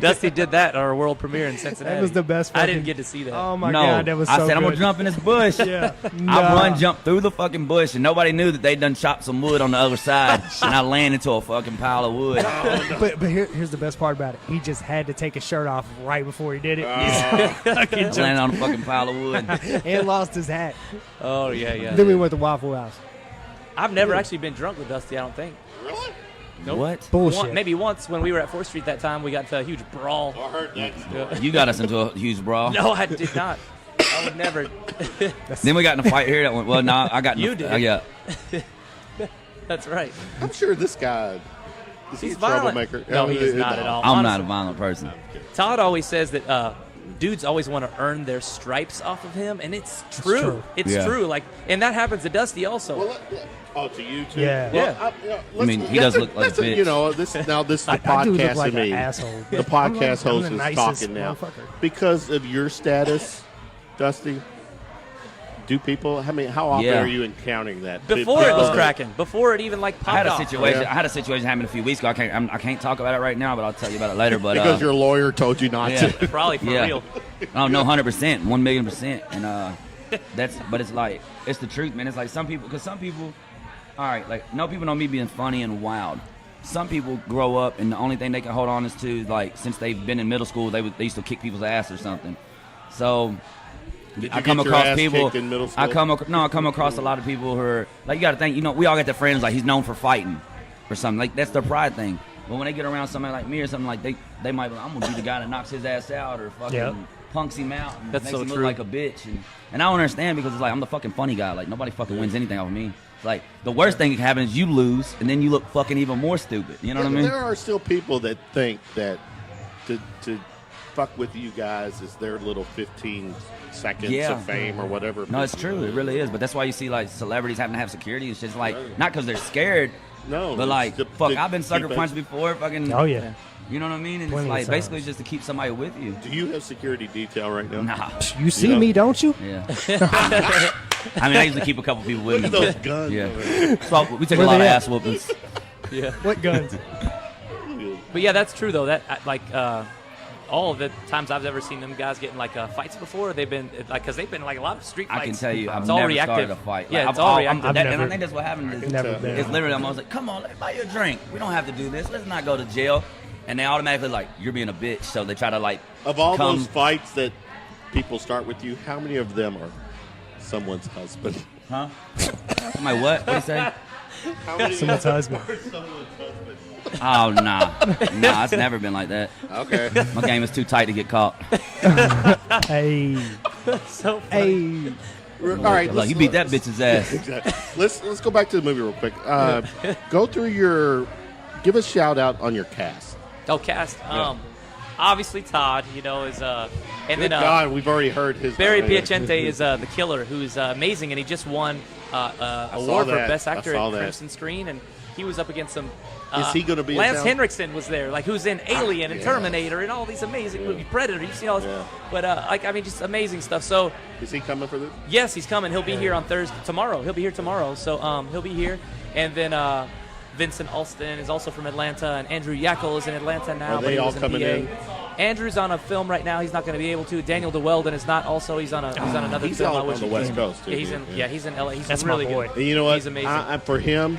Dusty did that at our world premiere in Cincinnati. That was the best. I didn't get to see that. Oh my no, god, that was so I said good. I'm gonna jump in this bush. Yeah, I jump through the fucking bush, and nobody knew that they done chopped some wood on the other side, and I land into a fucking pile of wood. But here's the best part about it. He just had to take his shirt off right before he did it. Landed on a fucking pile of wood. And lost his hat. Oh yeah. Then we went to Waffle House. I've never actually been drunk with Dusty. I don't think. Really? Nope. What? Bullshit. Maybe once when we were at 4th Street that time, we got into a huge brawl. I heard that story. You got us into a huge brawl. No, I did not. I would never. Then we got in a fight here. That went well. No, I got. You did. Yeah. That's right. I'm sure this guy is he He's a violent. troublemaker. No, he is not at all. I'm not a Honestly. violent person. Todd always says that dudes always want to earn their stripes off of him, and it's true. true. It's Yeah. true. Like, and that happens to Dusty also. Well, to you too. Yeah. Well, I mean, he does look like a bitch. You know, this is the I do look podcast like to an me. asshole. The podcast I'm host the is nicest talking now motherfucker. because of your status, Dusty. Do people? How often Yeah. are you encountering that? Before it was People- cracking. Before it even like popped I had a off. situation. Yeah. I had a situation happen a few weeks ago. I can't talk about it right now, but I'll tell you about it later. But because your lawyer told you not yeah. to. Probably for Yeah. real. Oh no, 100%, 1,000,000%, and but it's like it's the truth, man. It's like some people, all right, like no people know me being funny and wild. Some people grow up and the only thing they can hold on is to, like, since they've been in middle school, they used to kick people's ass or something. So Did I you come get your across ass people. kicked in middle school? I come across a lot of people who are like, you got to think, we all got their friends like he's known for fighting or something. Like that's their pride thing. But when they get around somebody like me or something, like they might be like, I'm gonna be the guy that knocks his ass out or fucking Yep. punks him out and That's makes so him look true. like a bitch. And I don't understand because it's like I'm the fucking funny guy. Like nobody fucking wins anything off of me. It's like the worst thing that can happen is you lose and then you look fucking even more stupid. You know what I mean? There are still people that think that to fuck with you guys is their little 15 seconds Yeah. of fame or whatever. No, it's true. It really is. But that's why you see like celebrities having to have security. It's just like not because they're scared. No, But like, it's fuck, to I've been sucker keep it- punched before. Fucking. Oh yeah. You know what I mean? And Plenty it's of like basically times. just to keep somebody with you. Do you have security detail right now? Nah. You see Yeah. me, don't you? Yeah. I mean, I usually keep a couple people with Look me. at those but- guns. Yeah. over there. So we take Where a lot they of at? ass whoopings. Yeah. What guns? But yeah, that's true though. That like all of the times I've ever seen them guys getting like fights before, they've been like because they've been like a lot of street fights. I can tell you, I've it's all never reactive. started a fight. Yeah, Like, it's all I'm- reactive. I've and I never- think that's what happened. Is Never been. It's literally, I'm always like, come on, let me buy you a drink. We don't have to do this. Let's not go to jail. And they automatically like, you're being a bitch. So they try to like, Of all come- those fights that people start with you, how many of them are someone's husband? huh? I'm like, what? What do you say? How many Someone's husband. are someone's husband? Oh, nah. Nah, it's never been like that. Okay. My game is too tight to get caught. Hey, So hey. All right. Look, you beat that bitch's ass. Exactly. Let's go back to the movie real quick. Go through give a shout out on your cast. oh, cast. Yeah. Obviously Todd, is and Good then God, we've already heard his. Barry name. Piacente is the killer, who's amazing, and he just won award for that. Best I Actor saw at that. Crimson Screen, and he was up against some. Is he gonna be in Lance town? Henriksen was there, like who's in Alien and yeah. Terminator and all these amazing movies, Predator. You've seen all this, Yeah. but just amazing stuff. So Is he coming for this? yes, he's coming. He'll be here on tomorrow. He'll be here tomorrow. So he'll be here, and then Vincent Alston is also from Atlanta, and Andrew Yackel is in Atlanta now. Are but they he all was coming PA. in? Andrew's on a film right now. He's not going to be able to. Daniel DeWeldon is not. Also, he's on another He's film. out I wish on the he West came. Coast, too, Yeah, he's yeah. he's in LA. He's That's my really boy. good. And you know what? He's amazing. For him,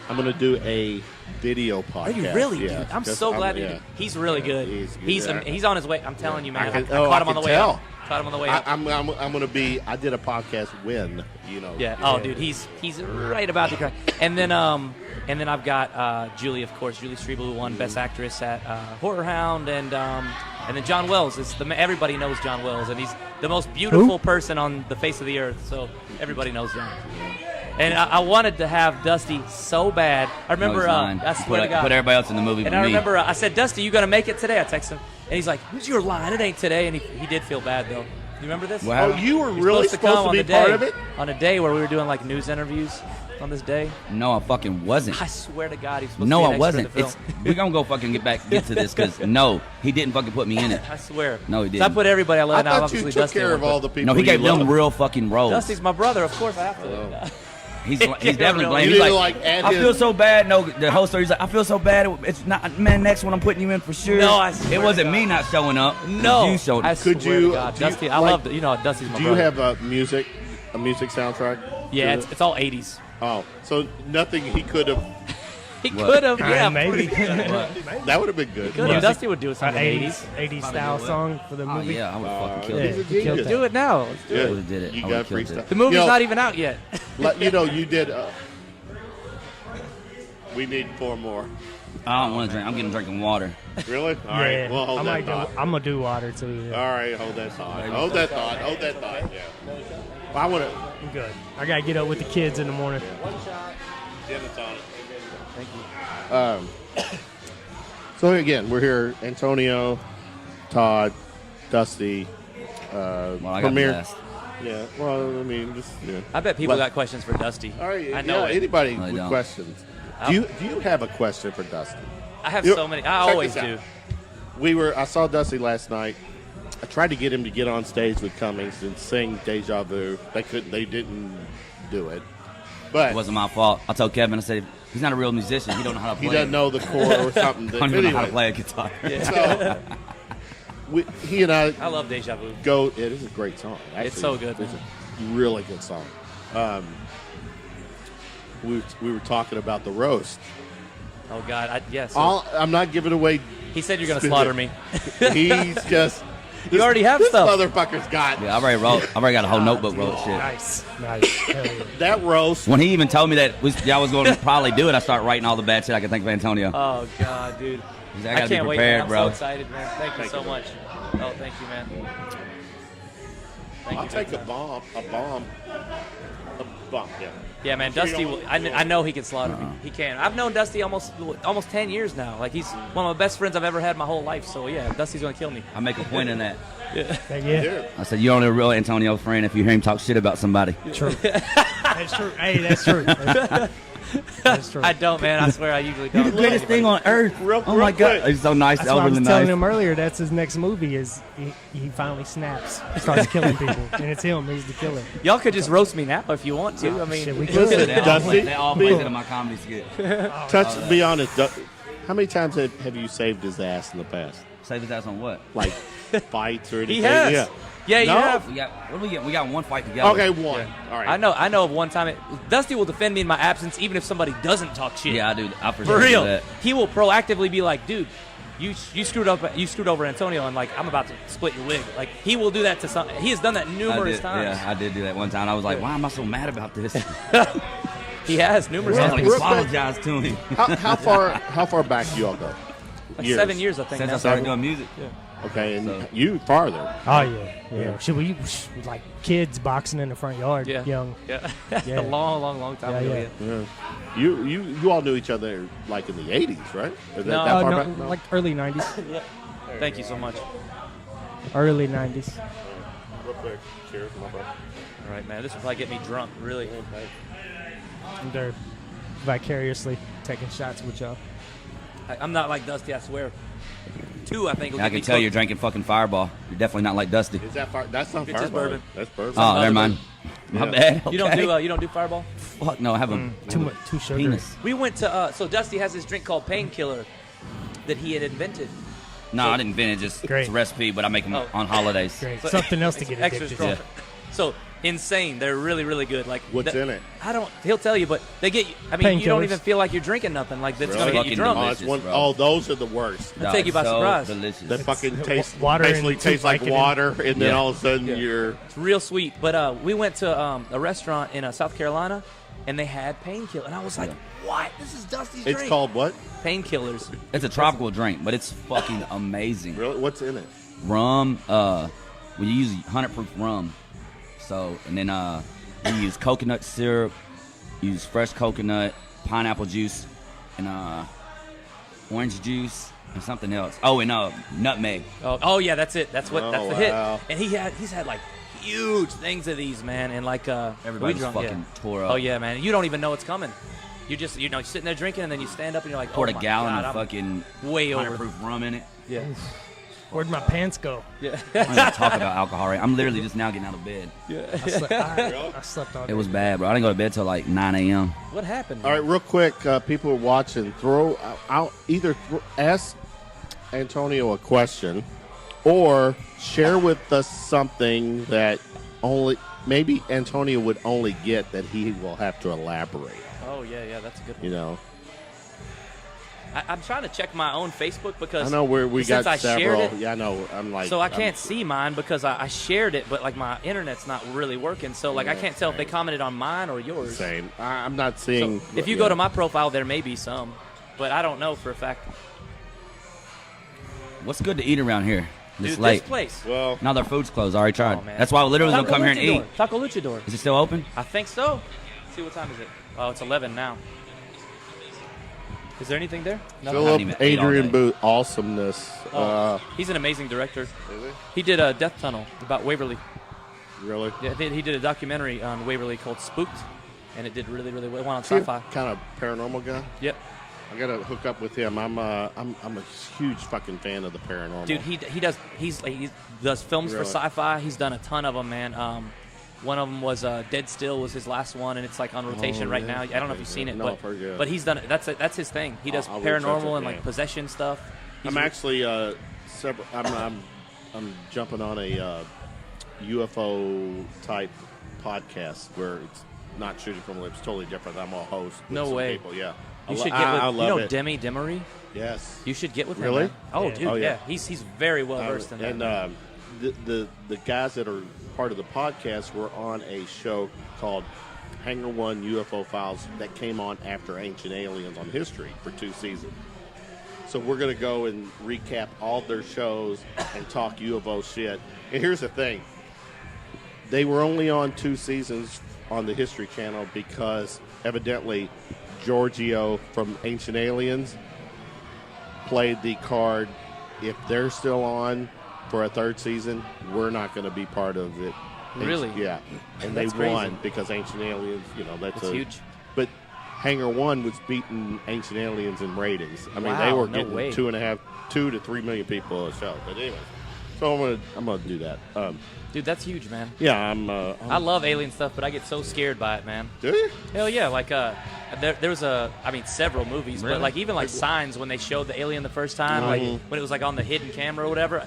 I'm going to do a video podcast. Are you really, Yeah, dude? I'm just- so glad. yeah. He's really good. He's- He's on his way. I'm telling you, man. I I caught him on can the way tell. up. Caught him on the way up. I'm going to be. I did a podcast when Yeah. Oh, dude, he's right about to cry. And then I've got Julie, of course, Julie Strebel, who won Best Actress at Horror Hound, and then John Wells everybody knows John Wells, and he's the most beautiful person on the face of the earth. So everybody knows John. And I wanted to have Dusty so bad. I remember. I swear to God. Put everybody else in the movie And but I me. remember I said, Dusty, you going to make it today? I texted him. And he's like, who's your line? It ain't today. And he did feel bad, though. You remember this? Wow. Oh, you were You're really supposed supposed to to be come part on of the it? day. On a day where we were doing like news interviews on this day. No, I fucking wasn't. I swear to God, he was supposed No, to be I an wasn't. extra in the It's film. we're gonna go fucking get to this because no, he didn't fucking put me in it. I swear. No, he So I didn't. put everybody I I let out. thought you Obviously, took Dusty care of won, all but the people. No, he gave you them love. real fucking roles. Dusty's my brother. Of course, I have to. Oh. He's definitely blaming. You He's didn't, like, add I his- feel so bad. No, the whole story. He's like, I feel so bad. It's not, man. Next one, I'm putting you in for sure. No, I swear it wasn't to me God. not showing up. No, you showed I up. swear Could to you- God, do you- Dusty? I like- love Dusty's my Do brother. you have a music soundtrack? Yeah, it's all 80s. Oh, so nothing he could have. He What? could have, yeah, maybe. That would have been good. Could have. Dusty would do An something in the 80s, 80s. 80s style song for the Oh, movie. yeah, I would have fucking killed Yeah. He's a it. Killed genius. that. Do it now. Let's do Yeah. it. would've did it. You I got would've killed freestyle. it. The movie's You know, not even out yet. you did. We need 4 more. I don't want to drink. I'm getting drinking water. Really? All right. Yeah. Well, hold I that might thought. I'm gonna do water too. All Yeah. right, hold that thought. Hold that thought. Hold that thought. Yeah. Well, I want to. I'm good. I gotta get up with the kids in the morning. Thank you. So again, we're here. Antonio, Todd, Dusty. Well, I got Premier. blessed. Yeah. Well, I mean, just yeah. I bet people Let- got questions for Dusty. All right. I know yeah, it. anybody No, they with don't. questions? Do you have a question for Dusty? I have You- so many. I check always this do. out. I saw Dusty last night. I tried to get him to get on stage with Cummings and sing Deja Vu. They didn't do it. But It wasn't my fault. I told Kevin, I said, he's not a real musician. He don't know how to play. he doesn't know the chord or something. I don't even know how to Anyway, play a guitar. so he and I I love Deja Vu. go. It is a great song. Actually, It's so good, It's man. a really good song. We were talking about the roast. Oh, God. Yes. I'm not giving away. He said you're going to slaughter me. He's just. You already have this stuff. Motherfucker's got Yeah, I already got a whole notebook rolled shit. Nice. Hell yeah. that roast. When he even told me that y'all was going to probably do it, I started writing all the bad shit I could think of Antonio. Oh, God, dude. He's like, I I gotta can't be wait, prepared, man. I'm bro. so excited, man. Thank you so much. Oh, thank you, man. Thank I'll you, take big a man. bomb. Yeah. Yeah, man. Sure you Dusty, don't- I know he can slaughter me. He can. I've known Dusty almost 10 years now. Like, he's one of my best friends I've ever had my whole life. So, yeah, Dusty's going to kill me. I make a point in that. Yeah. Dude, I said, you're only a real Antonio friend if you hear him talk shit about somebody. True. That's true. Hey, that's true. That's true. I don't, man. I swear I usually don't. You're the greatest thing on earth. Real Oh my quick. God. He's so nice. That's what I was Overly telling nice. him earlier. That's his next movie. Is he finally snaps, starts killing people, and it's him. He's the killer. Y'all could just roast me now if you want to. I mean, Shit, we Listen, could. Dusty, They all plays it in my comedy skit. be honest. How many times have you saved his ass in the past? Save his ass on what? Like fights or anything? he has. Yeah. Yeah, you No? have. What do we get? We got one fight together. Okay, one. All right. I know of one time. Dusty will defend me in my absence, even if somebody doesn't talk shit. Yeah, I do. I for For sure do real. that. He will proactively be like, dude, you screwed up. You screwed over Antonio, and like I'm about to split your wig. Like he will do that to some. He has done that numerous times. Yeah, I did do that one time. I was like, why am I so mad about this? He has numerous I Real- was like, times. real quick. apologize to him. How far back do y'all go? Like 7 years, I think. Since now. I started doing music. Okay, and So- you farther. Oh yeah. Should we like kids boxing in the front yard? Yeah. Young. Yeah. Yeah. A long time ago. Yeah. Yeah. Yeah. You all knew each other like in the 80s, right? Is that No. that Oh, far no, back? like early '90s. Yeah. Thank you so much. Early '90s. Real quick. Cheers, my brother. All right, man. This will probably get me drunk. Really. They're vicariously taking shots with y'all. I'm not like Dusty. I swear. 2, I think. Will I get can me tell close. you're drinking fucking Fireball. You're definitely not like Dusty. Is that far? That's not It's just Fireball. bourbon. That's bourbon. Oh, never mind. My Yeah. bad. You don't Okay. do. You don't do Fireball. Fuck no, I have a Too sugary. penis. We went to. So Dusty has this drink called Painkiller that he had invented. No, I didn't invent it. Just Great. it's a recipe, but I make them Oh. on holidays. Great. So- Something else to It's get extra addicted strong. to. So insane. They're really, really good. Like What's in it? I don't. He'll tell you, but they get you. I mean, you don't Painkillers. even feel like you're drinking nothing. Like that's Really? gonna get you Fucking drunk. Oh, delicious. it's one, bro. oh, those are the worst. That'll take you by so surprise. Delicious. That fucking taste water basically and tastes like Vicodin. water, and then Yeah. all of a sudden Yeah. you're. It's real sweet. But we went to a restaurant in South Carolina, and they had Painkiller, and I was like, "What? This is Dusty's It's drink." called what? Painkillers. It's a tropical drink, but it's fucking amazing. Really? What's in it? Rum, we use 100 proof rum. So, and then we use coconut syrup, use fresh coconut, pineapple juice, and orange juice, and something else. Oh, and nutmeg. Oh yeah, that's it. That's what. Oh, that's the hit. wow. And he's had like huge things of these, man, and like Everybody's we drunk, fucking tore up. Oh yeah, man. You don't even know it's coming. You just you're sitting there drinking, and then you stand up and you're like, Poured oh a my gallon God, of I'm fucking way 100 over. proof rum in it. Yeah. Where'd my pants go? Yeah. I don't even talk about alcohol. Right? I'm literally just now getting out of bed. I slept all day. It was bad, bro. I didn't go to bed till like 9 a.m. What happened? All right, real quick, people are watching. I'll either ask Antonio a question or share with us something that only maybe Antonio would only get that he will have to elaborate. Oh, yeah, that's a good one. You know, I'm trying to check my own Facebook because I know we since got I shared several. it, Yeah, I know. I'm like, so I can't see mine because I shared it, but like my internet's not really working. So like I can't tell if they commented on mine or yours. Same. I'm not seeing. So if you go to my profile, there may be some, but I don't know for a fact. What's good to eat around here? This Dude, late. this place. Well, Now their food's closed. I already tried. Oh, man. That's why I literally was gonna come here and eat. Taco Luchador. Is it still open? I think so. Let's see, what time is it? Oh, it's 11 now. Is there anything there? No. Philip even ate all Adrian day. Booth, awesomeness. He's an amazing director. He did a Death Tunnel about Waverly. Really? Yeah, he did a documentary on Waverly called Spooked, and it did really, really well. It went on Is he a Sci-Fi. kind of paranormal guy? Yep. I gotta hook up with him. I'm a huge fucking fan of the paranormal. Dude, he does films for Really? Sci-Fi. He's done a ton of them, man. One of them was Dead Still was his last one, and it's like on rotation right yeah. now. I don't know if you've seen it, No, but I've heard, yeah. but he's done it. That's his thing. He does I'll research paranormal it, and like yeah. possession stuff. He's I'm actually I'm jumping on a UFO type podcast where it's not shooting from lips, totally different. I'm a host. With No some way. People. Yeah. You I should lo- get with I love it. Demi Demery. Yes. You should get with him. Really? Man. Oh, Yeah. dude, Oh, yeah. yeah. He's very well versed in that. And the guys that are part of the podcast were on a show called Hangar One UFO Files that came on after Ancient Aliens on History for 2 seasons. So we're going to go and recap all their shows and talk UFO shit. And here's the thing. They were only on 2 seasons on the History Channel because evidently Giorgio from Ancient Aliens played the card, if they're still on for a 3rd season, we're not going to be part of it. Really? Yeah. And they That's crazy. won because Ancient Aliens, that's huge. But Hangar One was beating Ancient Aliens in ratings. I mean, Wow, they were no getting way. 2 to 3 million people a show. But anyway, so I'm gonna do that. Dude, that's huge, man. Yeah, I love alien stuff, but I get so scared by it, man. Do you? Hell yeah, like there was several movies, Really? but like even like Signs when they showed the alien the first time, like Mhm. when it was like on the hidden camera or whatever.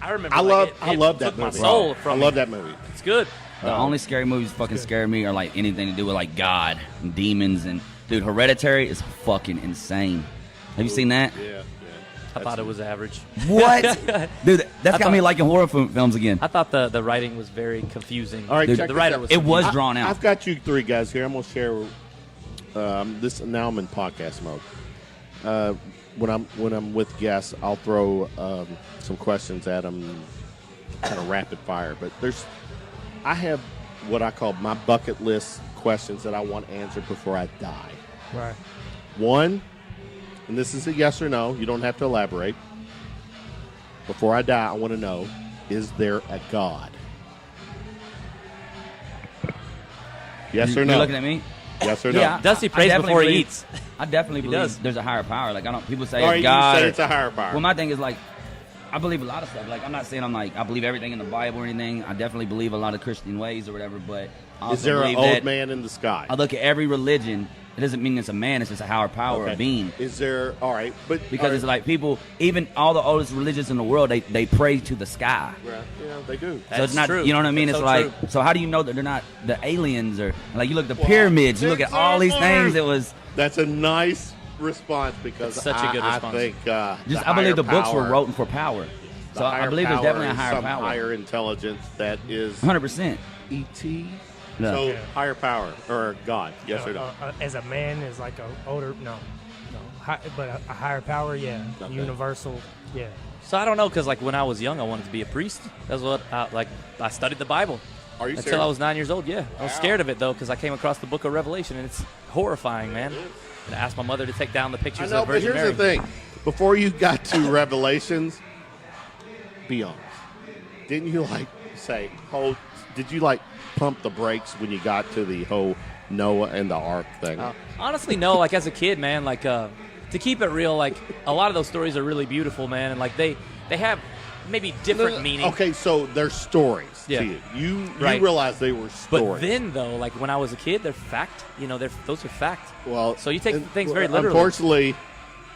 I remember. I like, love it that took my movie. soul I from love me. that movie. It's good. The only scary movies fucking scare me are like anything to do with like God and demons and dude, Hereditary is fucking insane. Have you seen that? Yeah. I thought it was average. What? Dude, that's got thought- me liking horror films again. I thought the writing was very confusing. All right, Dude, check the this writer out. was. It was confusing. drawn out. I've got you 3 guys here. I'm gonna share this. Now I'm in podcast mode. When I'm with guests, I'll throw some questions at them, kind of rapid fire. But I have what I call my bucket list questions that I want answered before I die. Right. One, and this is a yes or no. You don't have to elaborate. Before I die, I want to know: is there a God? Yes or no? You're looking at me? Yes or no? Yeah. Dusty I prays definitely before he believe- eats. I definitely believe does. there's a higher power. Like people say All right, it's God. you say or- it's a higher power. Well, my thing is like, I believe a lot of stuff. Like I'm not saying I believe everything in the Bible or anything. I definitely believe a lot of Christian ways or whatever. But I also Is there an believe old that man in the sky? I look at every religion. It doesn't mean it's a man. It's just a higher power or a being. Is there? All right, but Because all it's right. like people, even all the oldest religions in the world, they pray to the sky. Yeah, they do. So it's That's not, true. you know what I mean? That's It's so like, true. so how do you know that they're not the aliens or like you look at the pyramids, you look at all these things. It was That's a nice response because That's such a good response. I think just the I believe higher the books were power- written for power. the So I higher believe there's power definitely a is higher some power. higher intelligence that is 100%. ET. No. So Yeah. higher power or God? Yes or no? As a man, is like a older but a higher power, yeah, Okay. universal, yeah. So I don't know, because like when I was young, I wanted to be a priest. That's what I studied the Bible Are you until serious? I was 9 years old. Yeah, I was Wow. scared of it though, because I came across the Book of Revelation, and it's horrifying, man. And I asked my mother to take down the I pictures know, of but Virgin here's Mary. the thing: before you got to Revelations, be honest. Didn't you say, "Oh"? Did you pump the brakes when you got to the whole Noah and the Ark thing? Honestly, no. Like as a kid, man. Like to keep it real, like a lot of those stories are really beautiful, man. And like they have maybe different meaning. Okay, so they're stories Yeah. to you. You Right. realize they were stories. But then, though, like when I was a kid, they're fact. Those are fact. well, So you take and- things very literally. Unfortunately,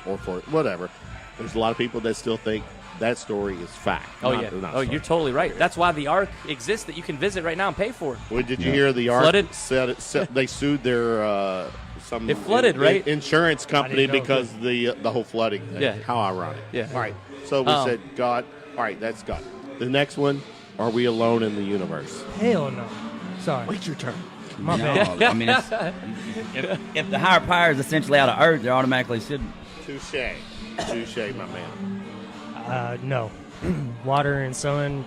or for whatever, there's a lot of people that still think that story is fact. Oh not- yeah. not Oh, story. you're totally right. That's why the Ark exists that you can visit right now and pay for. Well, did you hear the Ark Flooded? said they sued their some It flooded, right? insurance company I didn't know. because the whole flooding thing. Yeah. How ironic. Yeah. All right. So we said God. All right, that's God. The next one, are we alone in the universe? Hell no. Sorry. Wait your turn. My No, bad. I mean, if the higher power is essentially out of Earth, they automatically should. Touche, my man. No. Water and sun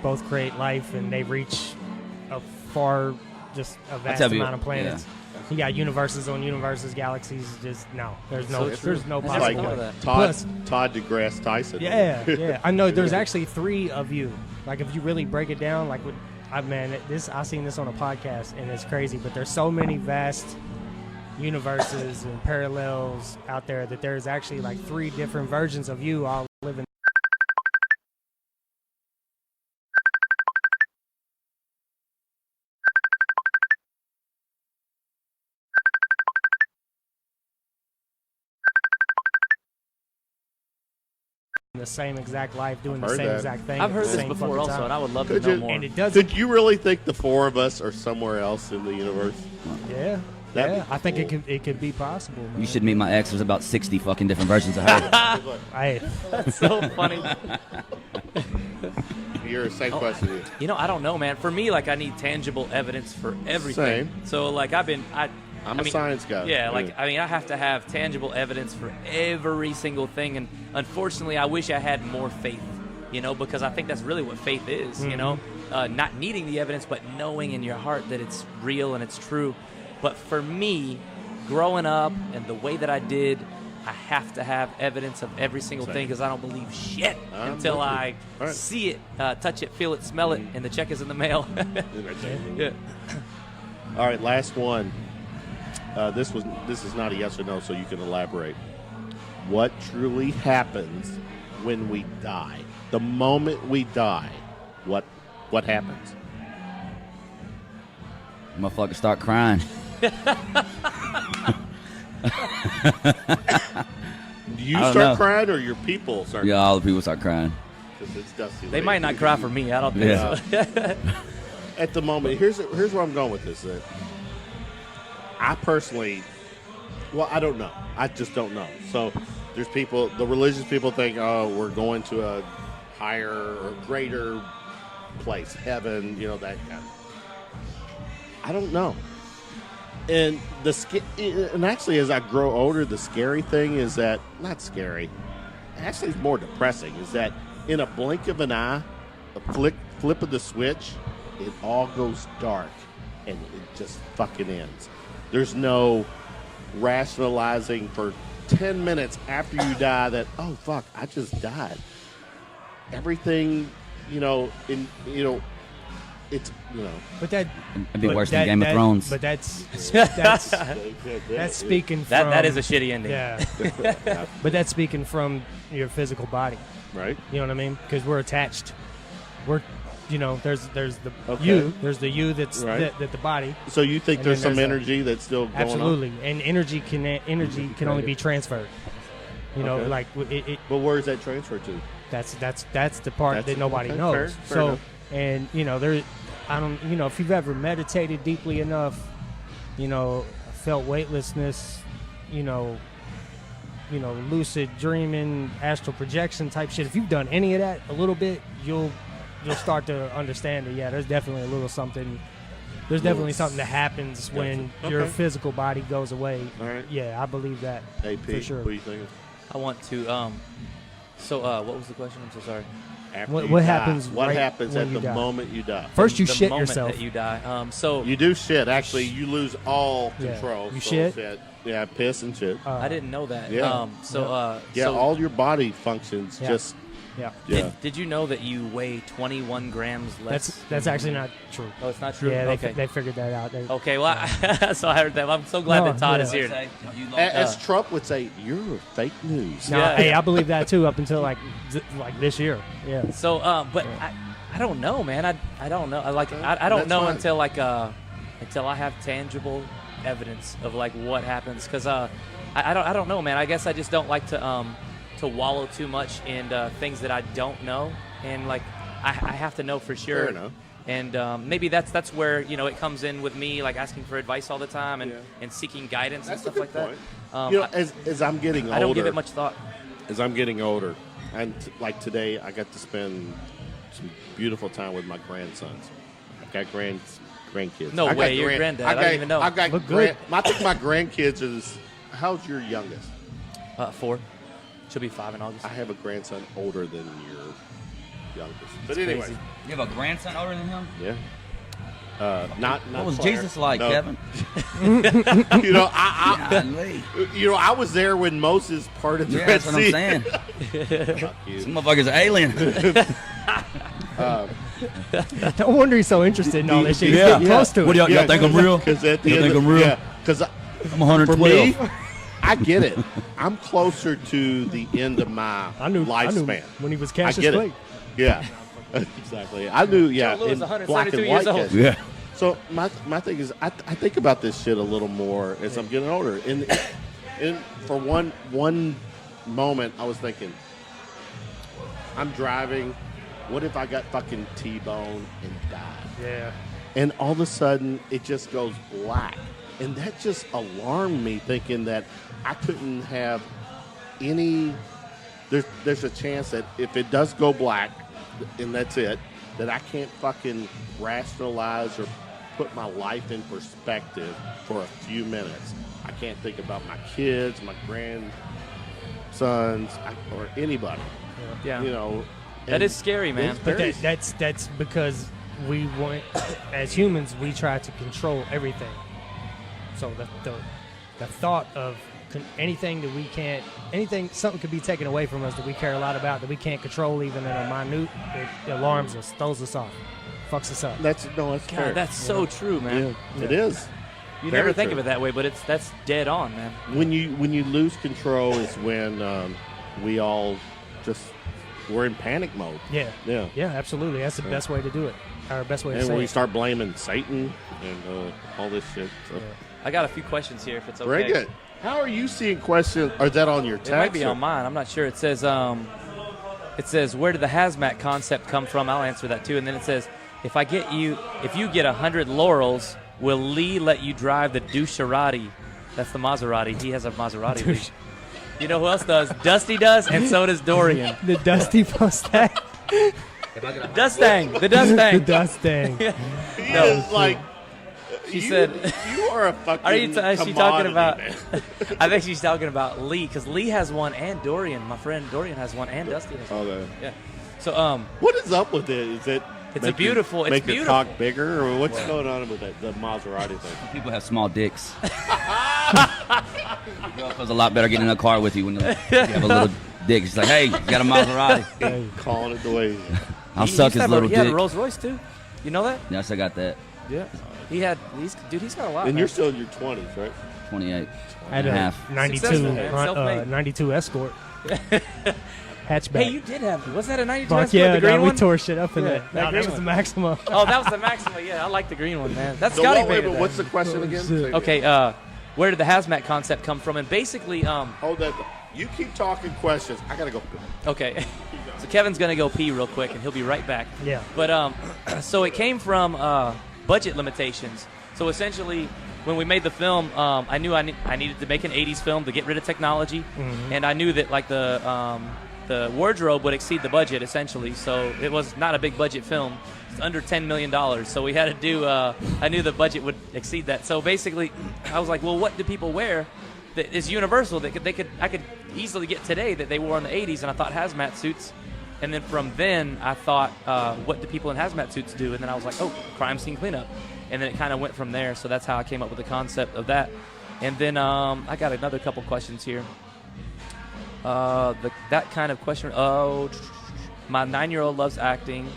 both create life, and they reach a vast tell you, amount of planets. You got universes on universes, galaxies. Just no. There's no I Like never possible. know that. Todd DeGrasse Tyson. Yeah. I know. There's actually 3 of you. Like if you really break it down, like I seen this on a podcast, and it's crazy. But there's so many vast universes and parallels out there that there's actually like 3 different versions of you all living. The same exact life, doing the heard same that. exact thing. I've at heard the this same before fucking also, time. and I would love Could to know you- more. And it does. Did you really think the 4 of us are somewhere else in the universe? Yeah. That'd Yeah. be I think cool. it could be possible. Man. You should meet my ex. There's about 60 fucking different versions of her. Hey, That's so funny. You're the same question. I don't know, man. For me, like, I need tangible evidence for everything. Same. So, like, I'm a science guy. Yeah, like, I have to have tangible evidence for every single thing. And unfortunately, I wish I had more faith, because I think that's really what faith is, not needing the evidence, but knowing in your heart that it's real and it's true. But for me, growing up and the way that I did, I have to have evidence of every single thing because I don't believe shit until with you. I All right. see it, touch it, feel it, smell it, and the check is in the mail. Yeah. All right, last one. This is not a yes or no, so you can elaborate. What truly happens when we die? The moment we die, what happens? Motherfuckers start crying. Do you I don't start know. crying or your people start? Yeah, all the people start crying. Because it's Dusty. They Leigh. might not cry for me. I don't think Yeah. so. At the moment, here's where I'm going with this. I personally, I don't know. I just don't know. So there's people, the religious people think, oh, we're going to a higher or greater place, heaven, that kind of. I don't know. And and actually, as I grow older, the scary thing is that not scary. Actually, it's more depressing. Is that in a blink of an eye, a flip of the switch, it all goes dark, and it just fucking ends. There's no rationalizing for 10 minutes after you die that, oh fuck, I just died. Everything, it's but that It'd be but worse that- than Game of that- Thrones. But that's speaking from That is a shitty ending. Yeah, but that's speaking from your physical body. right. You know what I mean? Because we're attached. We're there's the Okay. you. There's the you that's Right. that the body. So you think And there's then some there's a- energy that's still going Absolutely, and energy can only be transferred. Okay. Like it on? But where is that transferred to? That's the part That's- that nobody okay, knows. fair So, enough. and there, I don't, if you've ever meditated deeply enough, felt weightlessness, lucid dreaming, astral projection type shit. If you've done any of that a little bit, you'll start to understand that. Yeah, there's definitely a little something. There's definitely something that happens when your Okay. physical body goes away. All right. Yeah, I believe that AP, for sure. what do you think? I want to. So, what was the question? I'm so sorry. After What you die, happens What right happens when at you the die? moment you die? First, you The shit moment yourself. that you die. So You do shit. Actually, you lose all Yeah. control. You So shit? Yeah, piss and shit. I didn't know that. Yeah. So Yeah, so all your body functions Yeah. just Yeah. Yeah. Did you know that you weigh 21 grams less? That's actually not true. Oh, it's not true? Yeah, Okay. they figured that out. Okay, well, so I heard that. I'm so glad that Todd is here. As Trump would say, you're fake news. No, Yeah. hey, I believe that too up until like this year. Yeah. So, but I don't know, man. I don't know. I don't That's know fine. until I have tangible evidence of like what happens. Because I don't know, man. I guess I just don't like to wallow too much in things that I don't know, and like I have to know for sure. Fair enough. And maybe that's where it comes in with me, like asking for advice all the time and seeking guidance That's and a stuff good like point. that. As I'm getting older, I don't give it much thought. as I'm getting older, and like today, I got to spend some beautiful time with my grandsons. I've got grandkids. No I got way, you're a granddad. I don't even know. I got Look good. I think my grandkids is. How's your youngest? 4. She'll be 5 in August. I have a grandson older than your youngest. But It's anyway, crazy. You have a grandson older than him? yeah. Not What was far. Jesus like, No. Kevin? I Golly. I was there when Moses parted the Yeah, Red that's what I'm Sea. saying. Fuck you. Some motherfuckers are alien. No wonder he's so interested in all this shit. He's Yeah. getting close to it. What do y'all think I'm real? Because at the You end think of, I'm real? Yeah, because I'm for 112. me, I get it. I'm closer to the end of my I knew lifespan. when he was I Cassius get Clay. it. Yeah, exactly. I knew. Yeah, Joe Louis, in 172 black and years white. old. kids. Yeah. So my thing is, I think about this shit a little more as I'm getting older. And for one moment, I was thinking, I'm driving. What if I got fucking T-boned and died? Yeah. And all of a sudden, it just goes black. And that just alarmed me, thinking that I couldn't have any. There's a chance that if it does go black, and that's it, that I can't fucking rationalize or put my life in perspective for a few minutes. I can't think about my kids, my grandsons, or anybody. Yeah. That and is scary, man. it's But very- that's because we want, as humans, we try to control everything. So the thought of anything that we can't, something could be taken away from us that we care a lot about that we can't control even in a minute, it alarms us, throws us off, fucks us up. that's fair. God, that's so true, man. Yeah, it is. You Very never think true. of it that way, but that's dead on, man. When you lose control is when we all we're in panic mode. Yeah. Yeah. Yeah, absolutely. That's the best way to do it. Our best way to And say we it. start blaming Satan and all this shit. So. I got a few questions here, if it's okay. Very good. How are you seeing questions? Or is that on your text? It might be or- on mine. I'm not sure. It says, where did the hazmat concept come from? I'll answer that too. And then it says, if you get 100 laurels, will Leigh let you drive the Ducati? That's the Maserati. He has a Maserati. Leigh. You know who else does? Dusty does, and so does Dorian. The Dusty Mustang. Dustang. The The Dustang. Dustang. He No. is like. She said- "You are a fucking." Are you? Is she talking commodity, about? man." I think she's talking about Leigh, because Leigh has one, and Dorian, my friend Dorian, has one, and Dusty has one. Okay. Yeah. So What is up with it? Is it? It's make a beautiful- Your, it's make your beautiful. cock bigger, or what's going on with that? The Maserati thing. People have small dicks. Girl feels a lot better getting in a car with you when you have a little dick. She's like, hey, you got a Maserati. Calling it the way. I'll he suck used to his have little he had a dick. Rolls Royce too. You know that? Yes, I got that. Yeah. He's got a lot. And man. you're still in your 20s, right? 28 I had and a a half. 92, Successful, man. Self-made. 92 Escort. Hatchback. Hey, you did have. Was that a 92 Fuck Escort, yeah, the green no, one? we tore shit up in Yeah, that. that No, green that was the one. Maxima. Oh, that was the Maxima. Yeah, I like the green one, man. That's So Scotty wait, made but it. what's the question again? Say it Okay, again. where did the hazmat concept come from? And basically, Hold that. You keep talking questions. I gotta go. okay. So Kevin's gonna go pee real quick, and he'll be right back. Yeah. But so it came from budget limitations. So essentially, when we made the film, I knew I needed to make an 80s film to get rid of technology, and I knew that like the wardrobe would exceed the budget essentially. So it was not a big budget film. It's under $10 million. So we had to do. I knew the budget would exceed that. So basically, I was like, well, what do people wear that is universal that I could easily get today that they wore in the 80s? And I thought hazmat suits. And then from then, I thought, what do people in hazmat suits do? And then I was like, oh, crime scene cleanup. And then it kind of went from there. So that's how I came up with the concept of that. And then I got another couple questions here. That kind of question. Oh, My 9-year-old loves acting.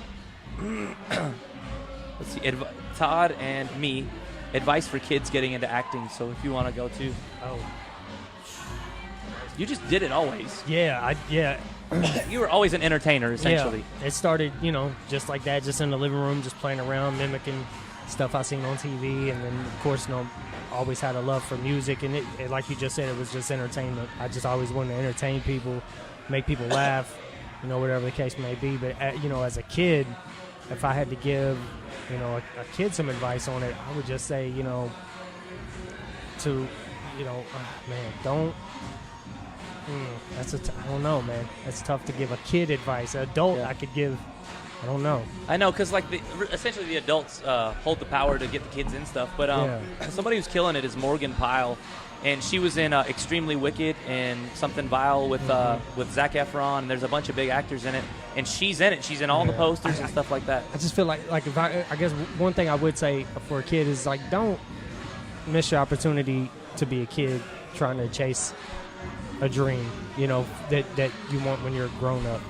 Let's see, Todd and me, advice for kids getting into acting. So if you want to go to, you just did it always. Yeah, You were always an entertainer, essentially. Yeah, it started, just like that, just in the living room, just playing around, mimicking stuff I seen on TV, and then of course, always had a love for music, and it like you just said, it was just entertainment. I just always wanted to entertain people, make people laugh, whatever the case may be. But as a kid, if I had to give, a kid some advice on it, I would just say, don't. I don't know, man. That's tough to give a kid advice. An adult, I could give. I don't know. I know, because essentially the adults hold the power to get the kids in stuff. But somebody who's killing it is Morgan Pyle, and she was in Extremely Wicked and Something Vile with Zac Efron, and there's a bunch of big actors in it, and she's in it. She's in all the posters and stuff like that. I just feel like if I guess one thing I would say for a kid is don't miss your opportunity to be a kid trying to chase a dream, that you want when you're grown up,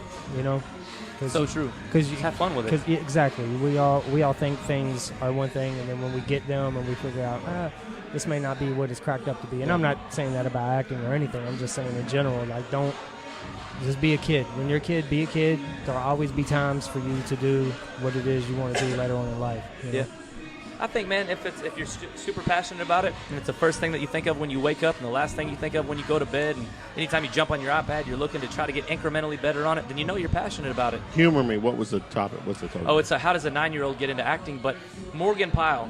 So true. Because you have fun with it. Exactly. We all think things are one thing, and then when we get them and we figure out, this may not be what it's cracked up to be. And I'm not saying that about acting or anything. I'm just saying in general, don't just be a kid. When you're a kid, be a kid. There'll always be times for you to do what it is you want to do later on in life. Yeah. I think, man, if you're super passionate about it, and it's the first thing that you think of when you wake up and the last thing you think of when you go to bed, and anytime you jump on your iPad, you're looking to try to get incrementally better on it, then you're passionate about it. Humor me. What was the topic? What's the topic? Oh, it's how does a 9-year-old get into acting? But Morgan Pyle,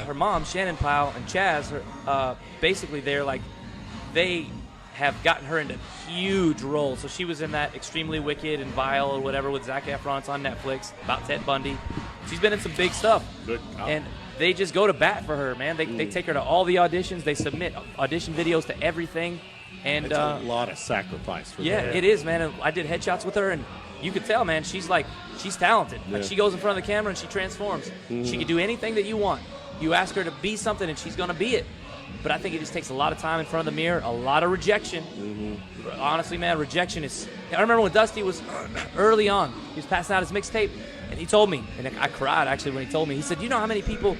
her mom, Shannon Pyle, and Chaz, basically they have gotten her into huge roles. So she was in that Extremely Wicked and Vile or whatever with Zac Efron. It's on Netflix about Ted Bundy. She's been in some big stuff. Good. And they just go to bat for her, man. They take her to all the auditions. They submit audition videos to everything. And it's a lot of sacrifice for that. It is, man. And I did headshots with her, and you could tell, man, she's talented. Yeah. Like, she goes in front of the camera and she transforms. She can do anything that you want. You ask her to be something, and she's going to be it. But I think it just takes a lot of time in front of the mirror, a lot of rejection. Honestly, man, rejection is... I remember when Dusty was early on. He was passing out his mixtape, and he told me, and I cried, actually, when he told me. He said, you know how many people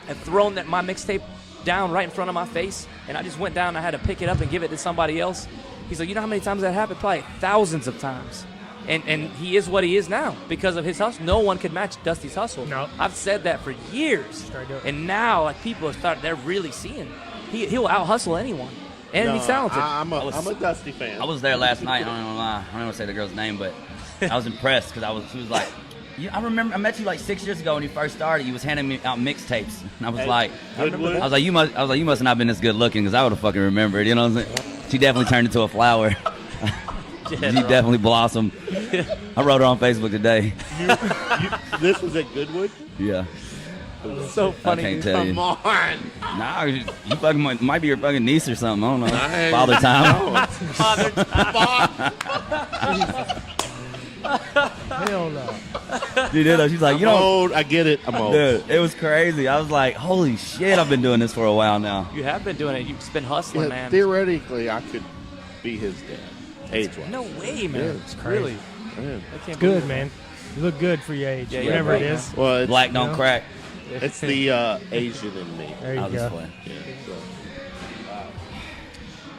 have thrown my mixtape down right in front of my face, and I just went down and I had to pick it up and give it to somebody else? He's like, you know how many times that happened? Probably thousands of times. And he is what he is now because of his hustle. No one could match Dusty's hustle. No. I've said that for years. Straight up. And now, people have started, they're really seeing he'll out-hustle anyone. And he's talented. I'm a Dusty fan. I was there last night. I don't know why. I don't want to say the girl's name, but I was impressed because she was like, I remember I met you like 6 years ago when you first started. You was handing me out mixtapes, and I was like, you must not been this good looking because I would have fucking remembered. You know what I'm saying? She definitely turned into a flower. She definitely blossomed. I wrote her on Facebook today. This was at Goodwood? Yeah. So funny. I can't tell you. Come on. Nah, you fucking might be your fucking niece or something. I don't know. Father time. Father time. Hell no. Dude, she's like, I'm old. I get it. I'm old. Dude, it was crazy. I was like, holy shit, I've been doing this for a while now. You have been doing it. You've been hustling, man. Theoretically, I could be his dad. Age-wise. No way, man. Yeah, it's crazy. Man. It's good, man. You look good for your age, Yeah, whatever yeah, it right, is. Well, it's, Black don't crack. it's the Asian in me. There I'll you just go. play. Yeah, so.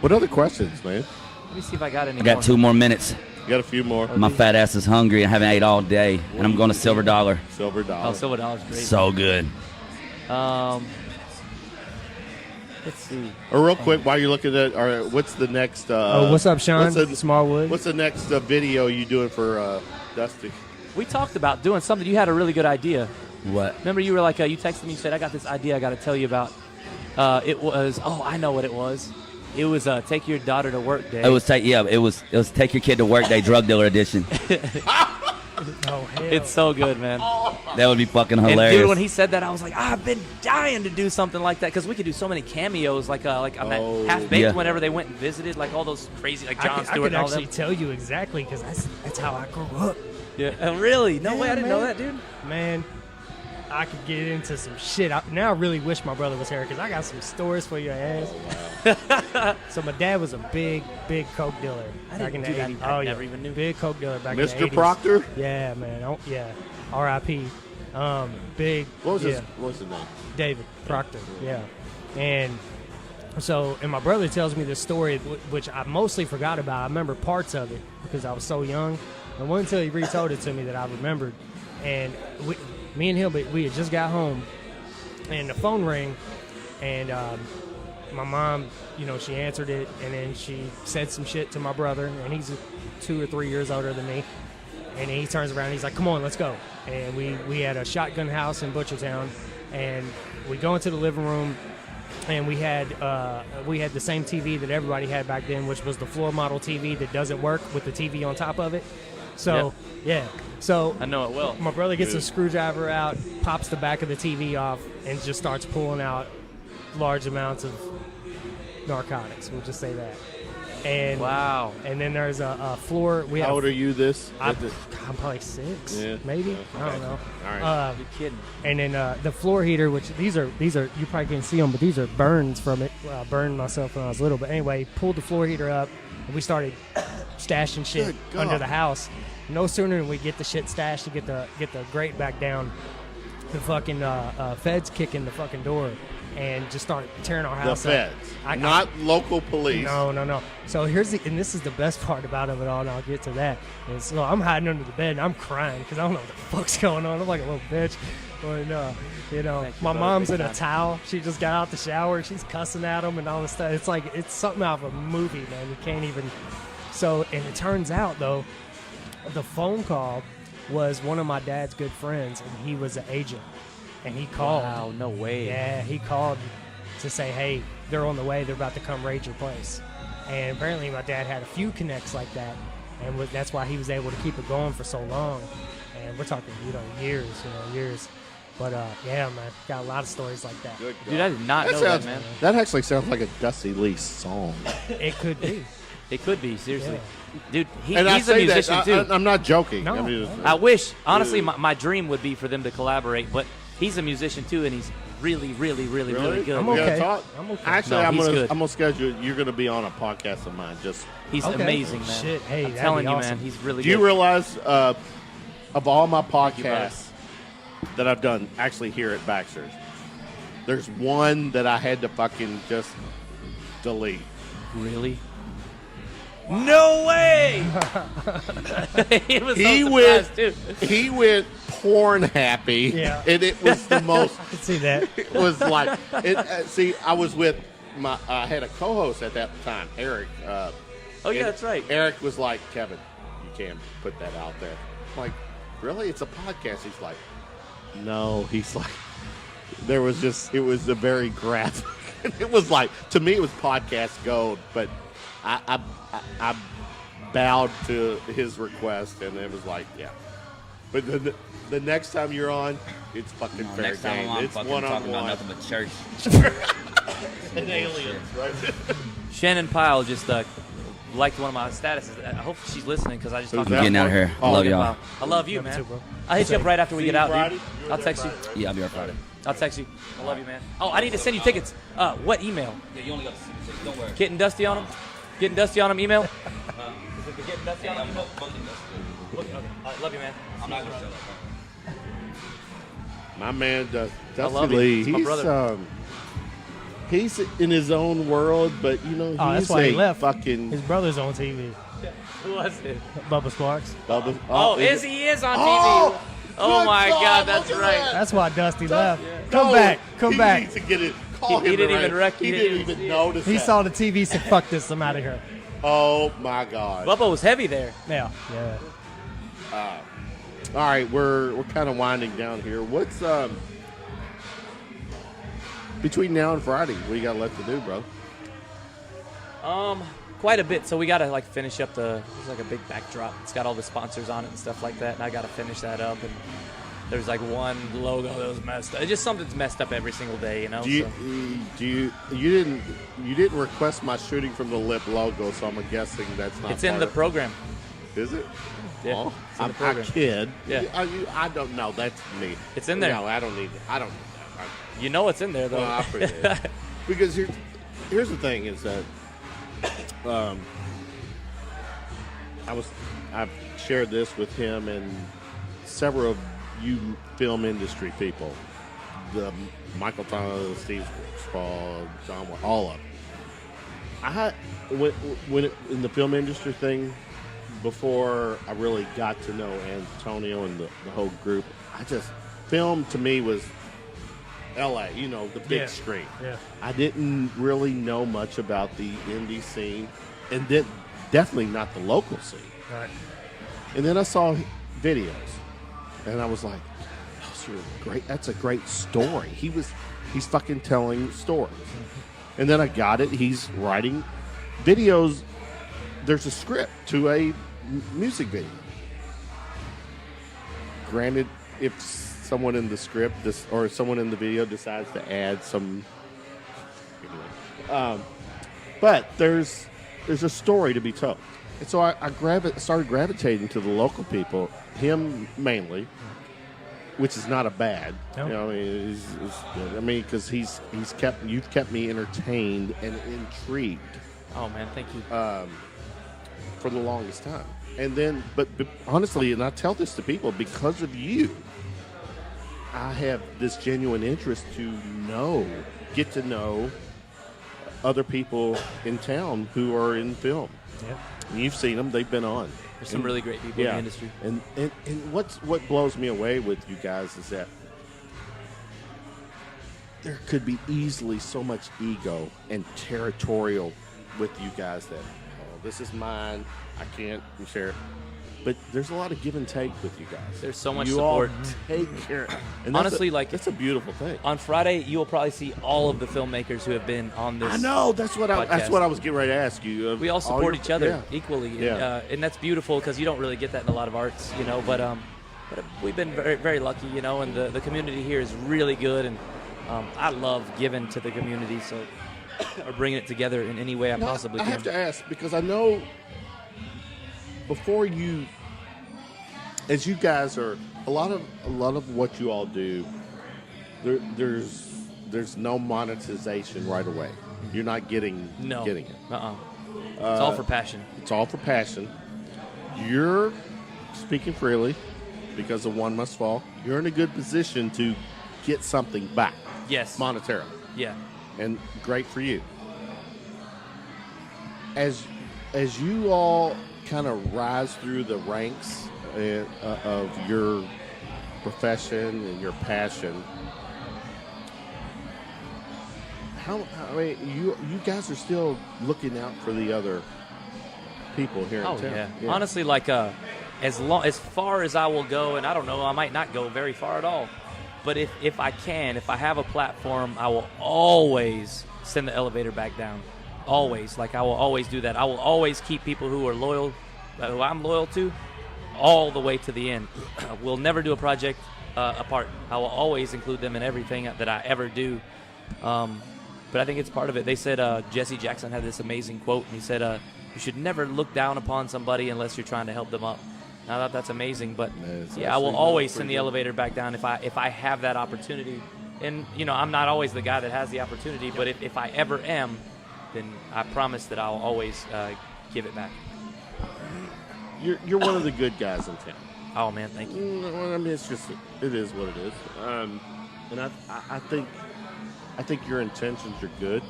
What other questions, man? Let me see if I got any I got more. 2 more minutes. You got a few more. My fat ass is hungry. I haven't ate all day, and I'm going to Silver Dollar. Silver Dollar. Oh, Silver Dollar's great. So good. Let's see. Or real quick, while you're looking at, what's the next? What's up, Sean? Smallwood. What's the next video you doing for Dusty? We talked about doing something. You had a really good idea. What? Remember, you were like, you texted me. You said, I got this idea I got to tell you about. It was, I know what it was. It was take your daughter to work day. It was take your kid to work day, drug dealer edition. Oh, hell. It's so good, man. That would be fucking And hilarious. dude, when he said that, I was like, I've been dying to do something like that because we could do so many cameos, like on that Half Baked Yeah. whenever they went and visited, like all those crazy, like I Jon could Stewart and all actually them. tell you exactly because that's how I grew up. Yeah, really? No way, I didn't know man. that, dude. Man, I could get into some shit. Now I really wish my brother was here because I got some stories for your ass. So my dad was a big coke dealer back in the 80s. I never even knew. Big coke dealer back in the 80s. Mr. Proctor? Yeah, man. Yeah. R.I.P. Big. What was his name? David Proctor. Yeah. And my brother tells me this story, which I mostly forgot about. I remember parts of it because I was so young. And one until he retold it to me that I remembered. And me and him, we had just got home, and the phone rang, and my mom, she answered it, and then she said some shit to my brother, and he's 2 or 3 years older than me. And he turns around, and he's like, "Come on, let's go." And we had a shotgun house in Butchertown, and we go into the living room, and we had the same TV that everybody had back then, which was the floor model TV that doesn't work with the TV on top of it. So, yeah. So I know it well. My brother gets a screwdriver out, pops the back of the TV off, and just starts pulling out large amounts of narcotics. We'll just say that. And wow. And then there's a floor. How old are you I'm probably 6, maybe. Okay. I don't know. All right. You're kidding. And then the floor heater, which these are you probably can't see them, but these are burns from it. Well, I burned myself when I was little. But anyway, pulled the floor heater up, and we started stashing shit under the house. No sooner than we get the shit stashed to get the grate back down, the fucking feds kick in the fucking door and just start tearing our house up. The feds, not local police. No. So and this is the best part about it all, and I'll get to that. So I'm hiding under the bed and I'm crying because I don't know what the fuck's going on. I'm like a little bitch. But, my mom's in a towel. She just got out the shower. She's cussing at them and all this stuff. It's like it's something out of a movie, man. You can't even. So, and it turns out though, the phone call was one of my dad's good friends, and he was an agent. And he called. Wow, no way. Yeah, he called to say, hey, they're on the way. They're about to come raid your place. And apparently my dad had a few connects like that, and that's why he was able to keep it going for so long. And we're talking, years. But, yeah, man, got a lot of stories like that. Dude, I did not know that, man. That actually sounds like a Dusty Lee song. It could be. It could be, seriously. Yeah. Dude, he's a musician, too. I'm not joking. No. I wish, honestly, my dream would be for them to collaborate, but he's a musician, too, and he's really, really, really, really good. I'm okay. Actually, No, I'm gonna schedule. You're gonna be on a podcast of mine. He's amazing, man. Shit, hey, I'm telling you, awesome. man, he's really Do good. you realize of all my podcasts that I've done, actually here at Baxter's, there's one that I had to fucking just delete. Really? No way! He went porn happy, and it was the most. I can see that. It was like, I was with I had a co-host at that time, Eric. That's right. Eric was like, Kevin, you can't put that out there. I'm like, really? It's a podcast. He's like, no. He's like, it was a very graphic. It was like, to me, it was podcast gold, but I bowed to his request, and it was like, yeah. But the next time you're on, it's fucking fair next time game. I'm It's fucking one-on-one. talking about nothing but church. And aliens, right? Shannon Pyle just liked one of my statuses. I hope she's listening because I just talked that? about Getting out of here. I love y'all. I love you, man. Too, bro. I'll hit you up right after we get out, Friday? dude. I'll text you. Yeah, I'll be right Friday. I'll text you. I love you, man. Oh, I need to send you tickets. What email? Yeah, you only got to see. Don't worry. Getting Dusty on them? Getting Dusty on them email? Is it the Getting Dusty on them email? Okay. All right, love you, man. I'm not going to show that. My man, Dusty love him. Lee, He's my brother. He's in his own world, but he's that's why he left. fucking His brother's on TV. Who was it? Bubba Sparks. Bubba. He is on TV. Oh, Oh my good God, God, that's look at right. that. That's why Dusty left. Yeah. Come He back. needs to get it. Call He him didn't right. even He didn't even see it. notice He that. saw the TV, said, fuck this, I'm out of here. Oh my God. Bubba was heavy there. Yeah. All right, we're kind of winding down here. What's between now and Friday? What you got left to do, bro? Quite a bit. So we got to finish up there's a big backdrop. It's got all the sponsors on it and stuff like that. And I got to finish that up. And there's one logo that was messed up. It's just something's messed up every single day, you know. You didn't request my shooting from the lip logo, so I'm guessing that's not. It's in the program. Is it? Yeah, Oh, it's in the I program. kid. Yeah. I don't know. That's me. It's in there. No, I don't need it. I don't need that. You know it's in there, though. Well, I appreciate it. Because here's the thing is that I've shared this with him and several of you film industry people, the Michael Thomas, Steve Spall, John, all of them. When in the film industry thing, before I really got to know Antonio and the whole group, film to me was LA, the big screen. Yeah. I didn't really know much about the indie scene, and definitely not the local scene. Right. And then I saw videos, and I was like, "Those are great. That's a great story." He's fucking telling stories. And then I got it. He's writing videos. There's a script to a music video. Granted, if someone in the script or someone in the video decides to add some, but there's a story to be told. And so I started gravitating to the local people, him mainly, which is not a bad. No. It's good. Because you've kept me entertained and intrigued Oh, man, thank you. for the longest time. And then, but honestly, and I tell this to people, because of you, I have this genuine interest to get to know other people in town who are in film. Yeah. And you've seen them; they've been on. There's some really great people in the industry. And what blows me away with you guys is that there could be easily so much ego and territorial with you guys that, this is mine, I can't share it. But there's a lot of give and take with you guys. There's so much you support. all take care. And Honestly, that's a beautiful thing. On Friday, you will probably see all of the filmmakers who have been on this. I know. That's what I podcast. was getting ready to ask you. We all support each other equally, Yeah. and that's beautiful because you don't really get that in a lot of arts, But we've been very, very lucky, and the community here is really good, and I love giving to the community, so or bringing it together in any way I possibly can. I have to ask because I know before you, as you guys are, a lot of what you all do, there's no monetization right away. You're not getting it. It's all for passion. It's all for passion. You're speaking freely because of One Must Fall. You're in a good position to get something back. Yes. Monetarily. Yeah. And great for you. As you all kind of rise through the ranks of your profession and your passion, you guys are still looking out for the other people here in town. Yeah. Honestly, as far as I will go, and I don't know, I might not go very far at all. But if I have a platform, I will always send the elevator back down. Always. I will always do that. I will always keep people who are loyal, who I'm loyal to, all the way to the end. We'll never do a project apart. I will always include them in everything that I ever do. But I think it's part of it. They said Jesse Jackson had this amazing quote, and he said, you should never look down upon somebody unless you're trying to help them up. And I thought that's amazing, but I will always send the elevator back down if I have that opportunity. And I'm not always the guy that has the opportunity, but if I ever am, then I promise that I'll always give it back. You're one of the good guys in town. Oh man, thank you. It's just it is what it is, and I think your intentions are good.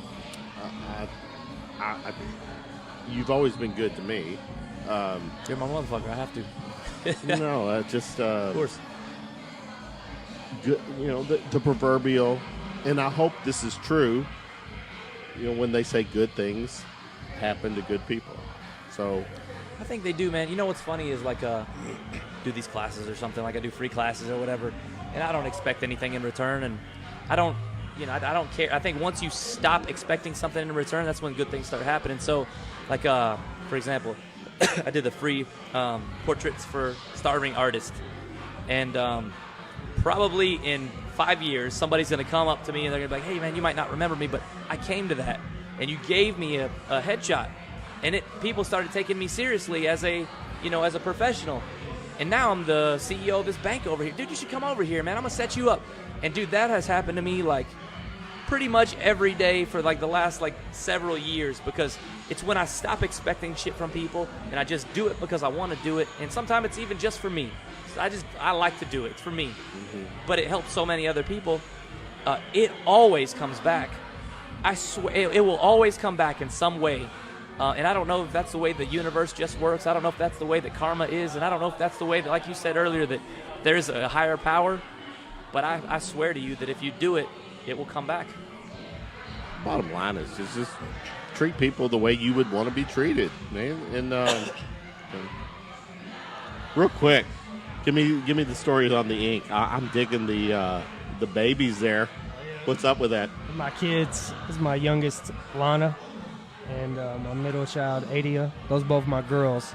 You've always been good to me. You're my motherfucker. I have to. No, just of course. Good, the proverbial, and I hope this is true. When they say good things happen to good people, so I think they do, man. You know what's funny is do these classes or something, I do free classes or whatever, and I don't expect anything in return, and I don't care. I think once you stop expecting something in return, that's when good things start happening. So, for example, I did the free portraits for starving artists, and probably in 5 years, somebody's going to come up to me and they're going to be like, hey, man, you might not remember me, but I came to that, and you gave me a headshot. And people started taking me seriously as a, as a professional. And now I'm the CEO of this bank over here. Dude, you should come over here, man. I'm going to set you up. And, dude, that has happened to me, like, pretty much every day for, like, the last, like, several years, because it's when I stop expecting shit from people and I just do it because I want to do it. And sometimes it's even just for me. So I like to do it. It's for me. Mm-hmm. But it helps so many other people. It always comes back. I swear, it will always come back in some way. And I don't know if that's the way the universe just works. I don't know if that's the way that karma is. And I don't know if that's the way that, like you said earlier, that there's a higher power. But I swear to you that if you do it, it will come back. Bottom line is just treat people the way you would want to be treated, man. And real quick, give me the stories on the ink. I'm digging the babies there. What's up with that? My kids. This is my youngest, Lana, and my middle child, Adia. Those both my girls.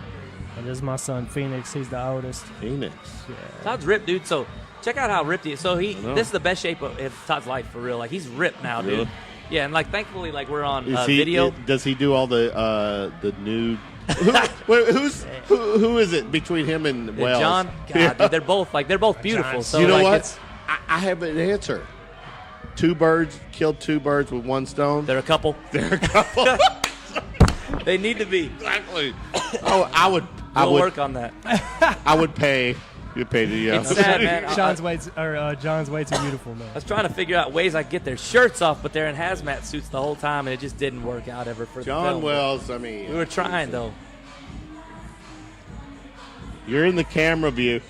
And this is my son, Phoenix. He's the oldest. Phoenix. Yeah. Todd's ripped, dude. So check out how ripped he is. So this is the best shape of Todd's life for real. Like, he's ripped now, dude. Really? Yeah, and like thankfully, like we're on video. Does he do all the nude? Who is it between him and Wells? John? God, dude, they're both beautiful. John. So You know like, what? I have an answer. Killed two birds with one stone. They're a couple. They're a couple. They need to be. Exactly. Oh, I would work on that. I would pay. You pay the. It's sad, man. John's way too beautiful, man. I was trying to figure out ways I could get their shirts off, but they're in hazmat suits the whole time, and it just didn't work out ever for John the film. Wells. I mean, We were trying though. You're in the camera view.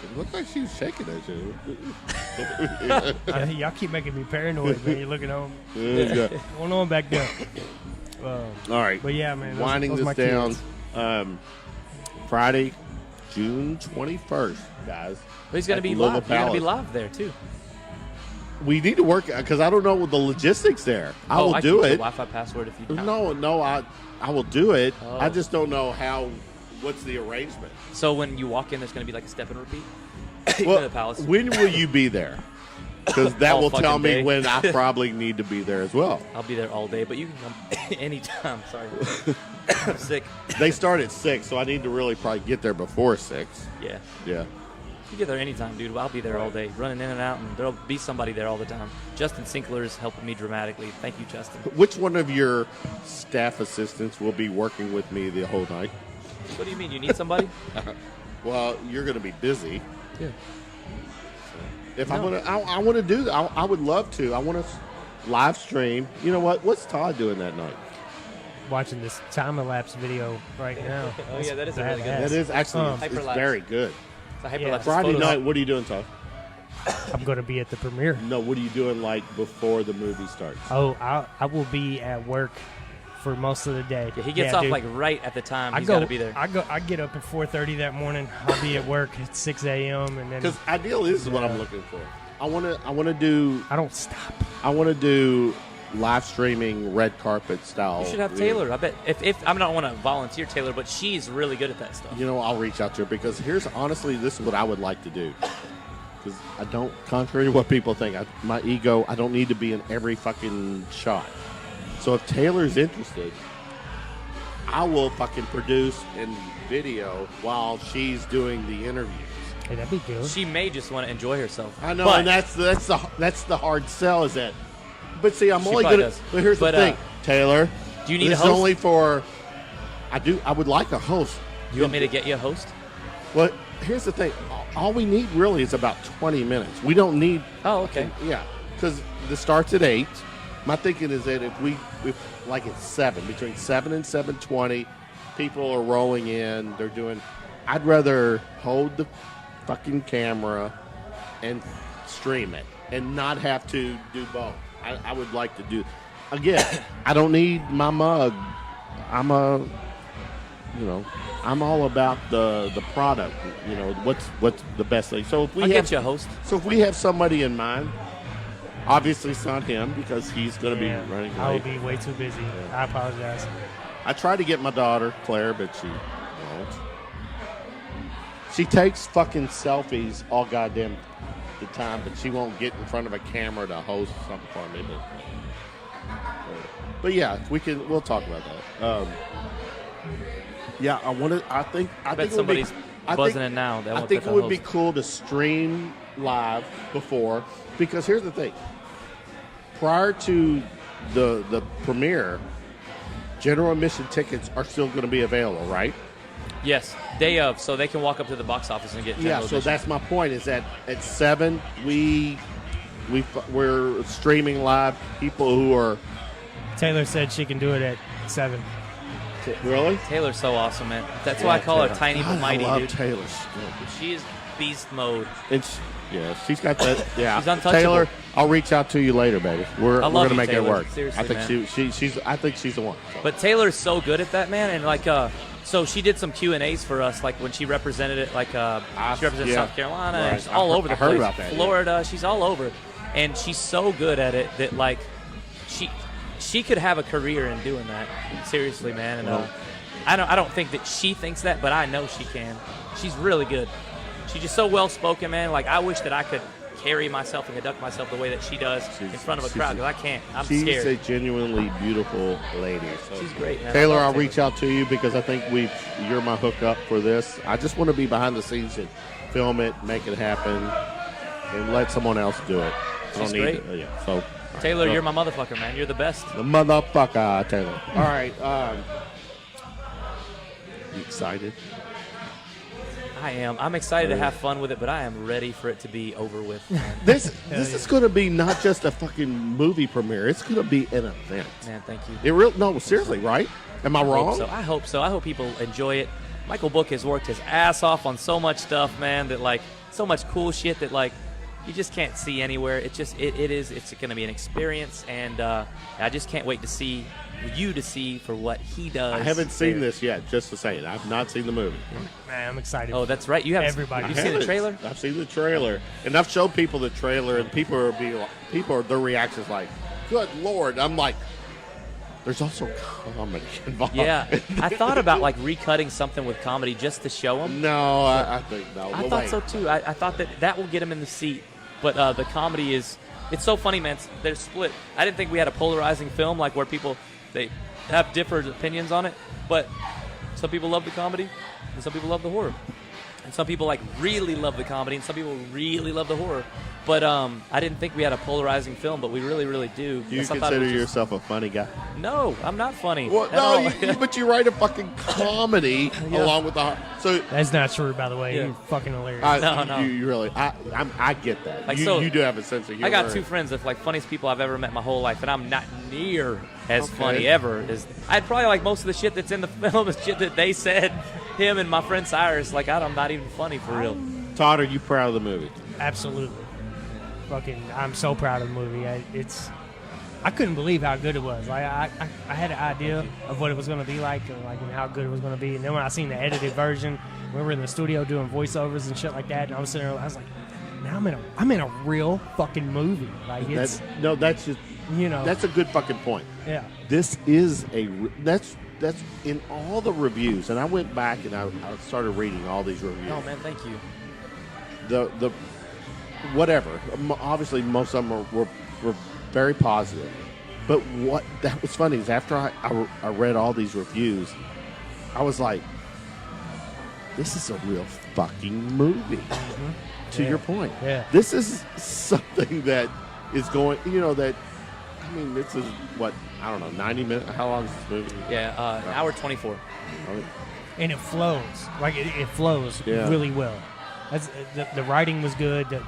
It looked like she was shaking that shit. Y'all keep making me paranoid, man. You're looking home. Yeah. What's going on back there? All right. But yeah, man. Winding those this my down. kids. Friday, June 21st, guys. But he's gonna at be Louisville live. You're gonna be Palace. live there too. We need to work because I don't know the logistics there. I will I do can it. use the Wi-Fi password if you. No, I will do it. Oh. I just don't know what's the arrangement. So when you walk in, there's gonna be like a step and repeat. Well, the palace. when will you be there? Because that All will tell fucking me day. when I probably need to be there as well. I'll be there all day, but you can come anytime. Sorry, I'm sick. They start at 6, so I need to really probably get there before 6. Yeah, Yeah. you get there anytime, dude. I'll be there all day, running in and out, and there'll be somebody there all the time. Justin Sinkler is helping me dramatically. Thank you, Justin. Which one of your staff assistants will be working with me the whole night? What do you mean? You need somebody? Well, you're going to be busy. Yeah. If I want to do that. I would love to. I want to live stream. You know what? What's Todd doing that night? Watching this time-elapse video right now. Oh, yeah, that is a really good badass. That is actually it's Hyperlapse. very good. It's a hyperlapse. Yeah. Friday photos. night, what are you doing, Todd? I'm going to be at the premiere. No, what are you doing like before the movie starts? Oh, I will be at work for most of the day. Yeah, he gets off dude. like right at the time. I He's got to be there. I get up at 4:30 that morning. I'll be at work at 6 a.m. and then Because ideally, this is what I'm looking for. I want to do. I don't stop. I want to do live streaming red carpet style. You should have Taylor. I bet if I don't want to volunteer Taylor, but she's really good at that stuff. You know, I'll reach out to her because this is what I would like to do. Because I don't, contrary to what people think, my ego, I don't need to be in every fucking shot. So if Taylor's interested, I will fucking produce and video while she's doing the interviews. Hey, that'd be good. She may just want to enjoy herself. I know, but and that's the hard sell is that. But see, I'm She only probably gonna. does. But here's But, the thing, Taylor. do you need this a host? is only for. I would like a host. You want me to get you a host? Well, here's the thing. All we need really is about 20 minutes. We don't need. Oh, okay. Yeah, because this starts at 8. My thinking is that if like it's 7, between 7 and 7:20, people are rolling in. They're doing. I'd rather hold the fucking camera and stream it and not have to do both. I would like to do. Again, I don't need my mug. I'm all about the product. You know, what's the best thing. So if we I'll have get you a host. so if we have somebody in mind, obviously it's not him because he's going to be running I will late. be way too busy. I apologize. I tried to get my daughter, Claire, but she won't. She takes fucking selfies all goddamn the time, but she won't get in front of a camera to host something for me. But yeah, we'll talk about that. Yeah, I think I bet it would be, somebody's buzzing in now. I think it would be cool to stream live before, because here's the thing. Prior to the premiere, general admission tickets are still going to be available, right? Yes, day of, so they can walk up to the box office and get general Yeah, so admission. that's my point, is that at 7, we're streaming live. People who are... Taylor said she can do it at 7. Really? Taylor's so awesome, man. That's why I call her tiny but mighty, I love dude. Taylor. She is beast mode. She's got that. Yeah, She's untouchable. Taylor, I'll reach out to you later, baby. We're love gonna you, make it Taylor. work. Seriously, I think man. I think she's the one. So. But Taylor's so good at that, man. And like, so she did some Q&As for us, like when she represented it, like she represented South Carolina, Right. and she's all over the place. I heard about that. Florida, she's all over, and she's so good at it that like she could have a career in doing that. Seriously, man. And I don't think that she thinks that, but I know she can. She's really good. She's just so well spoken, man. Like, I wish that I could carry myself and conduct myself the way that she does in front of a crowd, because I can't. I'm she's scared. a genuinely beautiful lady. So. She's great, man. Taylor, I I'll love Taylor. reach out to you, because I think you're my hookup for this. I just want to be behind the scenes and film it, make it happen, and let someone else do it. She's great. Yeah. So Taylor, you're my motherfucker, man. You're the best. the motherfucker, Taylor. All right. You excited? I am. I'm excited to have fun with it, but I am ready for it to be over with. Man, This is going to be not just a fucking movie premiere. It's going to be an event. man thank you. No, seriously, right? Am I wrong? I hope so. I hope people enjoy it. Michael Book has worked his ass off on so much stuff, man, that like so much cool shit that like you just can't see anywhere. It's going to be an experience, and I just can't wait to see for what he does. I haven't seen this yet, just to say it. I've not seen the movie. Man, I'm excited. Oh, that's right. You have Everybody. Have you seen the trailer? I've seen the trailer, and I've showed people the trailer, and their reactions like, "Good Lord!" I'm like, "There's also comedy involved." Yeah, I thought about like recutting something with comedy just to show them. No, I think no. I thought so too. I thought that will get him in the seat, but the comedy it's so funny, man. They're split. I didn't think we had a polarizing film like where they have different opinions on it, but some people love the comedy and some people love the horror, and some people like really love the comedy and some people really love the horror. But I didn't think we had a polarizing film, but we really, really do. Do you Yes, I thought it consider was just- yourself a funny guy? No, I'm not funny. Well, at no, all. but you write a fucking comedy along with the so. That's not true, by the way. Yeah. You're fucking hilarious. No. You really, I get that. Like, you do have a sense of humor. I got two friends that's like funniest people I've ever met in my whole life, and I'm not near as Okay. funny ever. I'd probably like most of the shit that's in the film is shit that they said. Him and my friend Cyrus, like I'm not even funny for real. Todd, are you proud of the movie? Absolutely. I'm so proud of the movie. I couldn't believe how good it was. I had an idea of what it was going to be like, and how good it was going to be. And then when I seen the edited version, we were in the studio doing voiceovers and shit like that, and I was sitting there, I was like, man, I'm in a real fucking movie. Like it's That's just that's a good fucking point. yeah. This is that's in all the reviews, and I went back and I started reading all these reviews. Oh man, thank you. The whatever. Obviously, most of them were very positive. But what that was funny is after I read all these reviews, I was like, this is a real fucking movie. Mm-hmm. To your point. Yeah. This is something that is going, this is what, I don't know, 90 minutes? How long is this movie? Yeah, an hour 24. And it flows. Like it flows Yeah. really well. The writing was good. The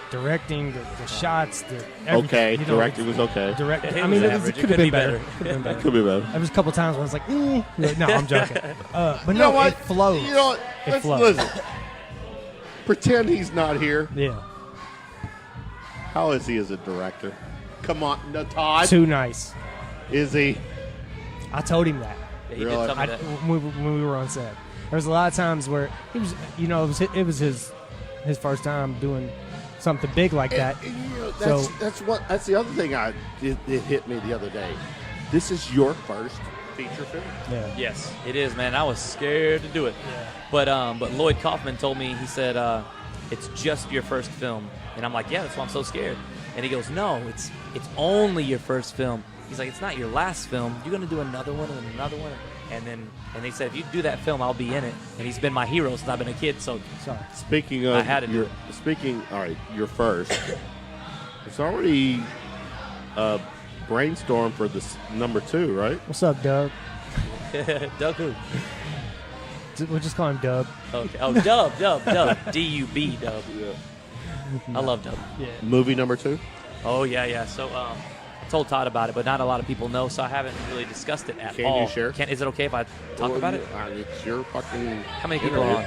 directing, the shots, everything. Okay, directing was okay. It I was mean, it average. could have been be better. Could have been better. Could be better. There was a couple times where I was like, no, I'm joking. But You no, know what? it flows. You know what? It flows. Listen. Pretend he's not here. Yeah. How is he as a director? Come on, no, Todd. Too nice. Is he? I told him that. Yeah, he Really? did some of that. When we were on set. There was a lot of times where he was, it was his first time doing something big like that. That's the other thing it hit me the other day. This is your first feature film. Yeah. Yes, it is, man. I was scared to do it. Yeah. But Lloyd Kaufman told me, he said, it's just your first film. And I'm like, yeah, that's why I'm so scared. And he goes, no, it's only your first film. he's like, it's not your last film. You're gonna do another one and another one. And they said, if you do that film, I'll be in it. And he's been my hero since I've been a kid. So sorry. Speaking of, I had to do all right, you're first. It's already brainstorm for this number 2, right? What's up, Doug? Doug who? We'll just call him Dub. Okay. Oh, Dub. D-U-B, Dub. Yeah. I love Dub. Yeah. Movie number 2? Oh, yeah. So I told Todd about it, but not a lot of people know, so I haven't really discussed it at all. Can you share? Is it okay if I talk about it? It's your fucking... How many people are on?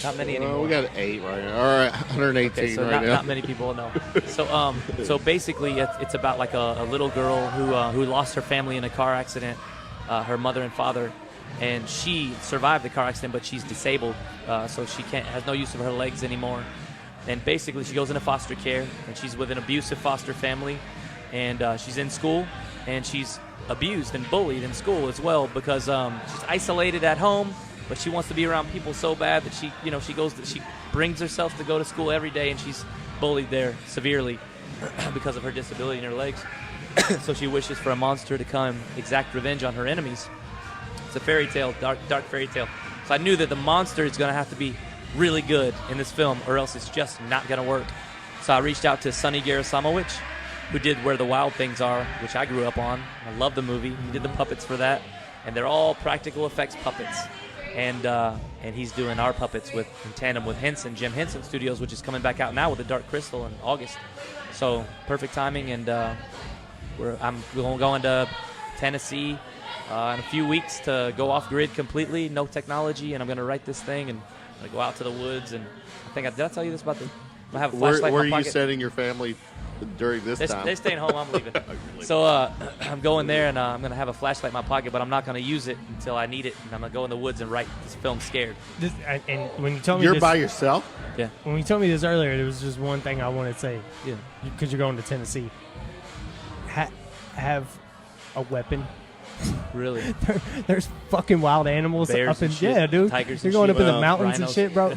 Not many anymore. We got 8 right now. All right, 118 okay, so right now. Not many people know. So basically, it's about like a little girl who lost her family in a car accident, her mother and father, and she survived the car accident, but she's disabled, so she has no use of her legs anymore. And basically, she goes into foster care, and she's with an abusive foster family, and she's in school, and she's abused and bullied in school as well because she's isolated at home. But she wants to be around people so bad that she brings herself to go to school every day, and she's bullied there severely because of her disability in her legs. So she wishes for a monster to come exact revenge on her enemies. It's a fairy tale, dark fairy tale. So I knew that the monster is going to have to be really good in this film, or else it's just not going to work. So I reached out to Sonny Garasamowicz, who did Where the Wild Things Are, which I grew up on. I love the movie. He did the puppets for that, and they're all practical effects puppets. And he's doing our puppets in tandem with Jim Henson Studios, which is coming back out now with The Dark Crystal in August. So perfect timing, and I'm going to Tennessee in a few weeks to go off grid completely, no technology, and I'm going to write this thing, and I'm going to go out to the woods. And did I tell you this about I have a flashlight Where in my are you pocket. setting your family during this time? They're staying home. I'm leaving. So I'm going there, and I'm going to have a flashlight in my pocket, but I'm not going to use it until I need it. And I'm going to go in the woods and write this film scared. And when you told me You're this, by yourself? Yeah. when you told me this earlier, there was just one thing I wanted to say. Yeah. Because you're going to Tennessee. Have a weapon. Really? There's fucking wild animals Bears up in and shit, yeah, dude. tigers You're and going shit. up in the Well, mountains and rhinos. shit, bro.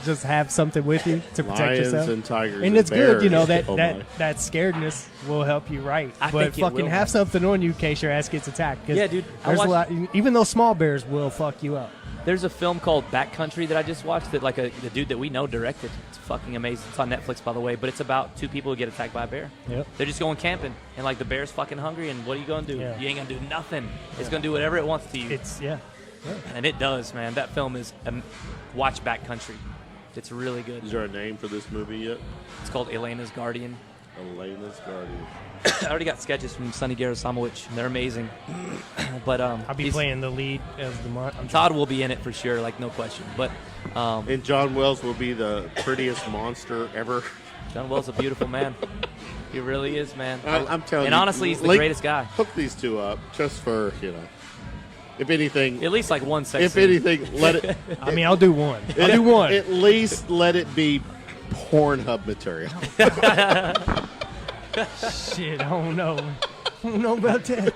Just have something with you to protect Lions yourself. and tigers And it's good, bears. that Oh my. that scaredness will help you right. I but think it fucking will. have something on you in case your ass gets attacked. 'Cause Yeah, dude, I There's a watched- lot, even though small bears will fuck you up. There's a film called Backcountry that I just watched that the dude that we know directed. It's fucking amazing. It's on Netflix, by the way, but it's about 2 people who get attacked by a bear. Yep. They're just going camping, and the bear's fucking hungry, and what are you going to do? Yeah. You ain't going to do nothing. It's going to do whatever it wants to you. It's And it does, man. That film is watch Backcountry. It's really good. Is there a name for this movie yet? It's called Elena's Guardian. Elena's Guardian. I already got sketches from Sonny Garasamowicz, and they're amazing. But I'll be playing the lead as the Todd will be in it for sure, no question. But And John Wells will be the prettiest monster ever. John Wells is a beautiful man. He really is, man. I'm telling you. And honestly, he's the Link- greatest guy. Hook these 2 up just for, if anything, At least one sex if scene. anything, let it. I mean, I'll do one. I'll do one. At least let it be Pornhub material. Shit, I don't know. I don't know about that.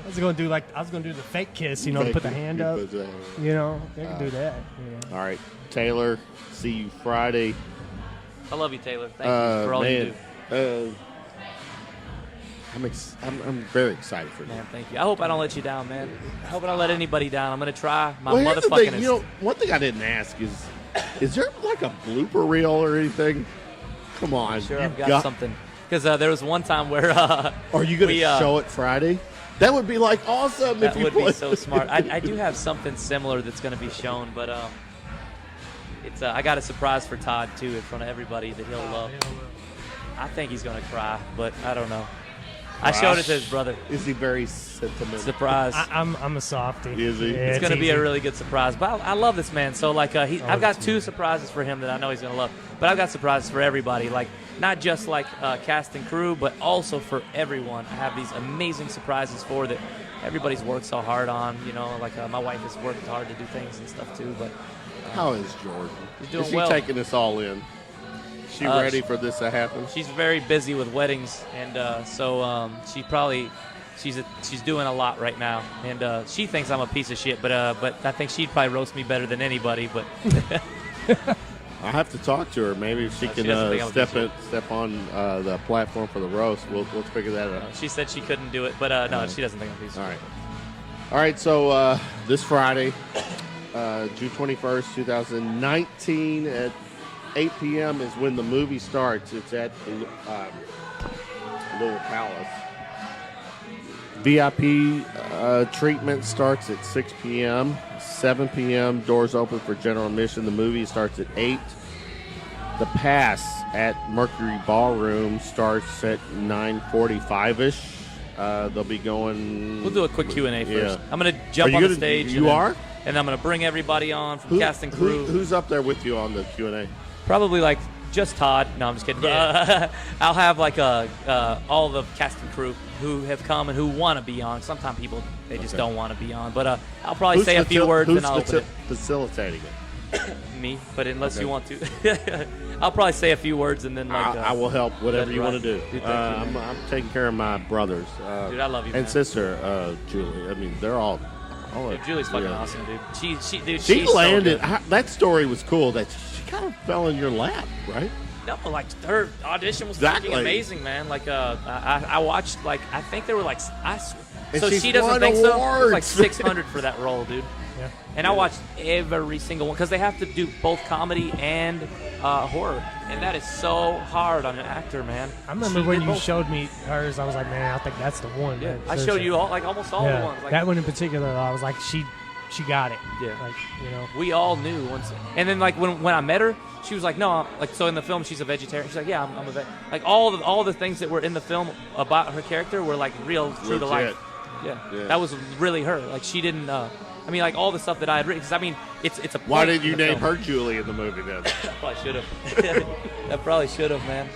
I was gonna do the fake kiss, put the hand up. I can do that. All right, Taylor. See you Friday. I love you, Taylor. Thank you for all you do. I'm very excited for you. Man, thank you. I hope I don't let you down, man. I hope I don't let anybody down. I'm going to try my Well, here's the motherfucking thing, one thing I didn't ask is there a blooper reel or anything? Come on. Sure, you I've got something. Because there was one time where... Are you going to show it Friday? That would be awesome that if you would be so smart. I do have something similar that's going to be shown, but it's I got a surprise for Todd, too, in front of everybody that he'll love. I think he's going to cry, but I don't know. I showed it to his brother. Is he very sentimental? Surprise. I'm a softie. Is he? Yeah, It's going to be easy. a really good surprise. But I love this man. So, I've got 2 surprises for him that I know he's going to love. But I've got surprises for everybody. Not just cast and crew, but also for everyone. I have these amazing surprises for that everybody's worked so hard on. My wife has worked hard to do things and stuff, too. But How is Jordan? He's doing is she well. taking this all in? She ready for this to happen? She's very busy with weddings, and so she's doing a lot right now. And she thinks I'm a piece of shit, but I think she'd probably roast me better than anybody. But I have to talk to her. Maybe if she She can doesn't think I'll get step on the platform for the roast. We'll figure that out. She said she couldn't do it, but no, she doesn't think I'll be. All right. So this Friday, June 21st, 2019 at 8 p.m. is when the movie starts. It's at the Louisville Palace. VIP treatment starts at 6 p.m. 7 p.m. Doors open for general admission. The movie starts at 8. The pass at Mercury Ballroom starts at 9:45ish. They'll be going. We'll do a quick Q&A first. Yeah. I'm going to jump on the stage. You are? And I'm going to bring everybody on from cast and crew. Who's up there with you on the Q&A? Probably like just Todd. No, I'm just kidding. I'll have like all the cast and crew who have come and who want to be on. Sometimes people, they just don't want to be on. But I'll probably say a few words and I'll open it. Facilitating it? Me, but unless you want to. I'll probably say a few words and then like. I will help whatever you want to do. Dude, I'm taking care of my brothers. Dude, I love you, and man. sister, Julie. I mean, they're all Dude, Julie's fucking awesome, dude. She's She landed. So that story was cool. That she kind of fell in your lap, right? no, like her audition was Exactly. fucking amazing, man. Like I watched like I think there were like And so she's she doesn't won think so. It was awards. like 600 for that role, dude. Yeah. And I watched every single one because they have to do both comedy and horror, and that is so hard on an actor, man. I remember She when did you both. showed me hers, I was like, man, I think that's the one. Yeah, man. I showed Seriously. you all like almost all the ones. Like, that one in particular, I was like, she got it. Yeah. Like, you know. we all knew once. And then like when I met her, she was like, no, like so in the film she's a vegetarian. She's like, yeah, I'm a vet. Like all the things that were in the film about her character were like real, true to life. Yeah. That was really her. Like she didn't. I mean, like all the stuff that I had written. Because I mean, it's a. Why point did you in the name film. her Julie in the movie then? I probably should have. I probably should have, man.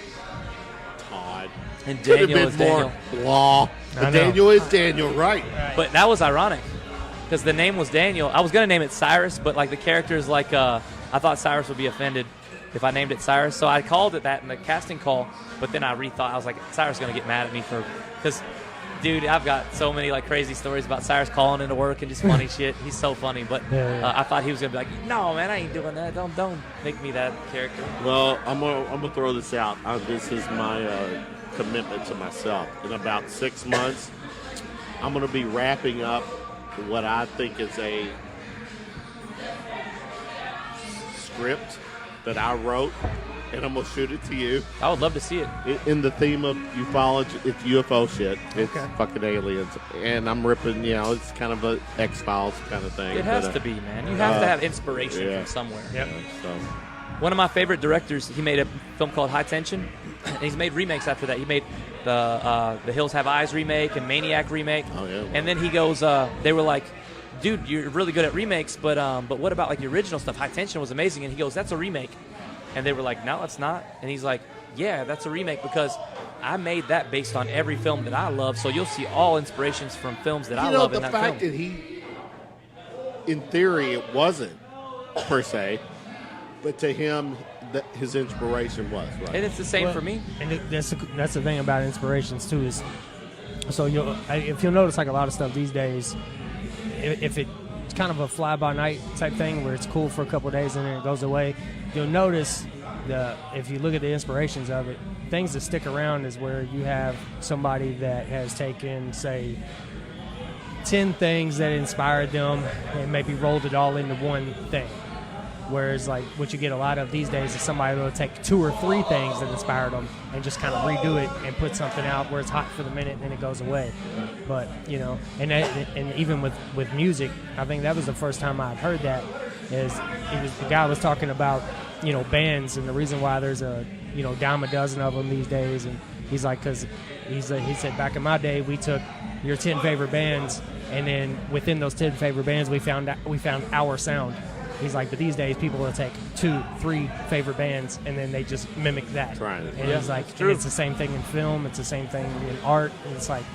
Todd. And Could have Daniel is been more Daniel. law. I But know. Daniel is Daniel, right? But that was ironic because the name was Daniel. I was gonna name it Cyrus, but like the character is like I thought Cyrus would be offended if I named it Cyrus, so I called it that in the casting call. But then I rethought. I was like, Cyrus is gonna get mad at me because. Dude, I've got so many like crazy stories about Cyrus calling into work and just funny shit. He's so funny, but Yeah. I thought he was gonna be like, "No, man, I ain't doing that. Don't make me that character." Well, I'm gonna throw this out. This is my commitment to myself. In about 6 months, I'm gonna be wrapping up what I think is a script that I wrote, and I'm gonna shoot it to you. I would love to see it. In the theme of ufology, it's UFO shit. It's Okay. fucking aliens, and I'm ripping. It's kind of a X-Files kind of thing. It has but, to be, man. You have to have inspiration yeah. from somewhere. Yep. So, One of my favorite directors, he made a film called High Tension, and he's made remakes after that. He made the Hills Have Eyes remake and Maniac remake. Oh, yeah. And then he goes, they were like, dude, you're really good at remakes, but what about like the original stuff? High Tension was amazing. And he goes, that's a remake. And they were like, no, it's not. And he's like, yeah, that's a remake because I made that based on every film that I love. So you'll see all inspirations from films that I love in that the fact film. that he, in theory, it wasn't per se, but to him, his inspiration was right. And it's the same Well, for me. And that's the thing about inspirations too is, so if you'll notice like a lot of stuff these days, if it's kind of a fly by night type thing where it's cool for a couple of days and then it goes away, you'll notice if you look at the inspirations of it, things that stick around is where you have somebody that has taken, say, 10 things that inspired them and maybe rolled it all into one thing. Whereas, like, what you get a lot of these days is somebody will take 2 or 3 things that inspired them and just kind of redo it and put something out where it's hot for the minute and then it goes away. But, and even with music, I think that was the first time I'd heard that. The guy was talking about, bands and the reason why there's a, dime a dozen of them these days. And he's like, because he said back in my day, we took your 10 favorite bands and then within those 10 favorite bands, we found our sound. He's like, but these days people will take 2, 3 favorite bands and then they just mimic that. Trying it. And he's like, it's true. it's the same thing in film. It's the same thing in art. And it's like,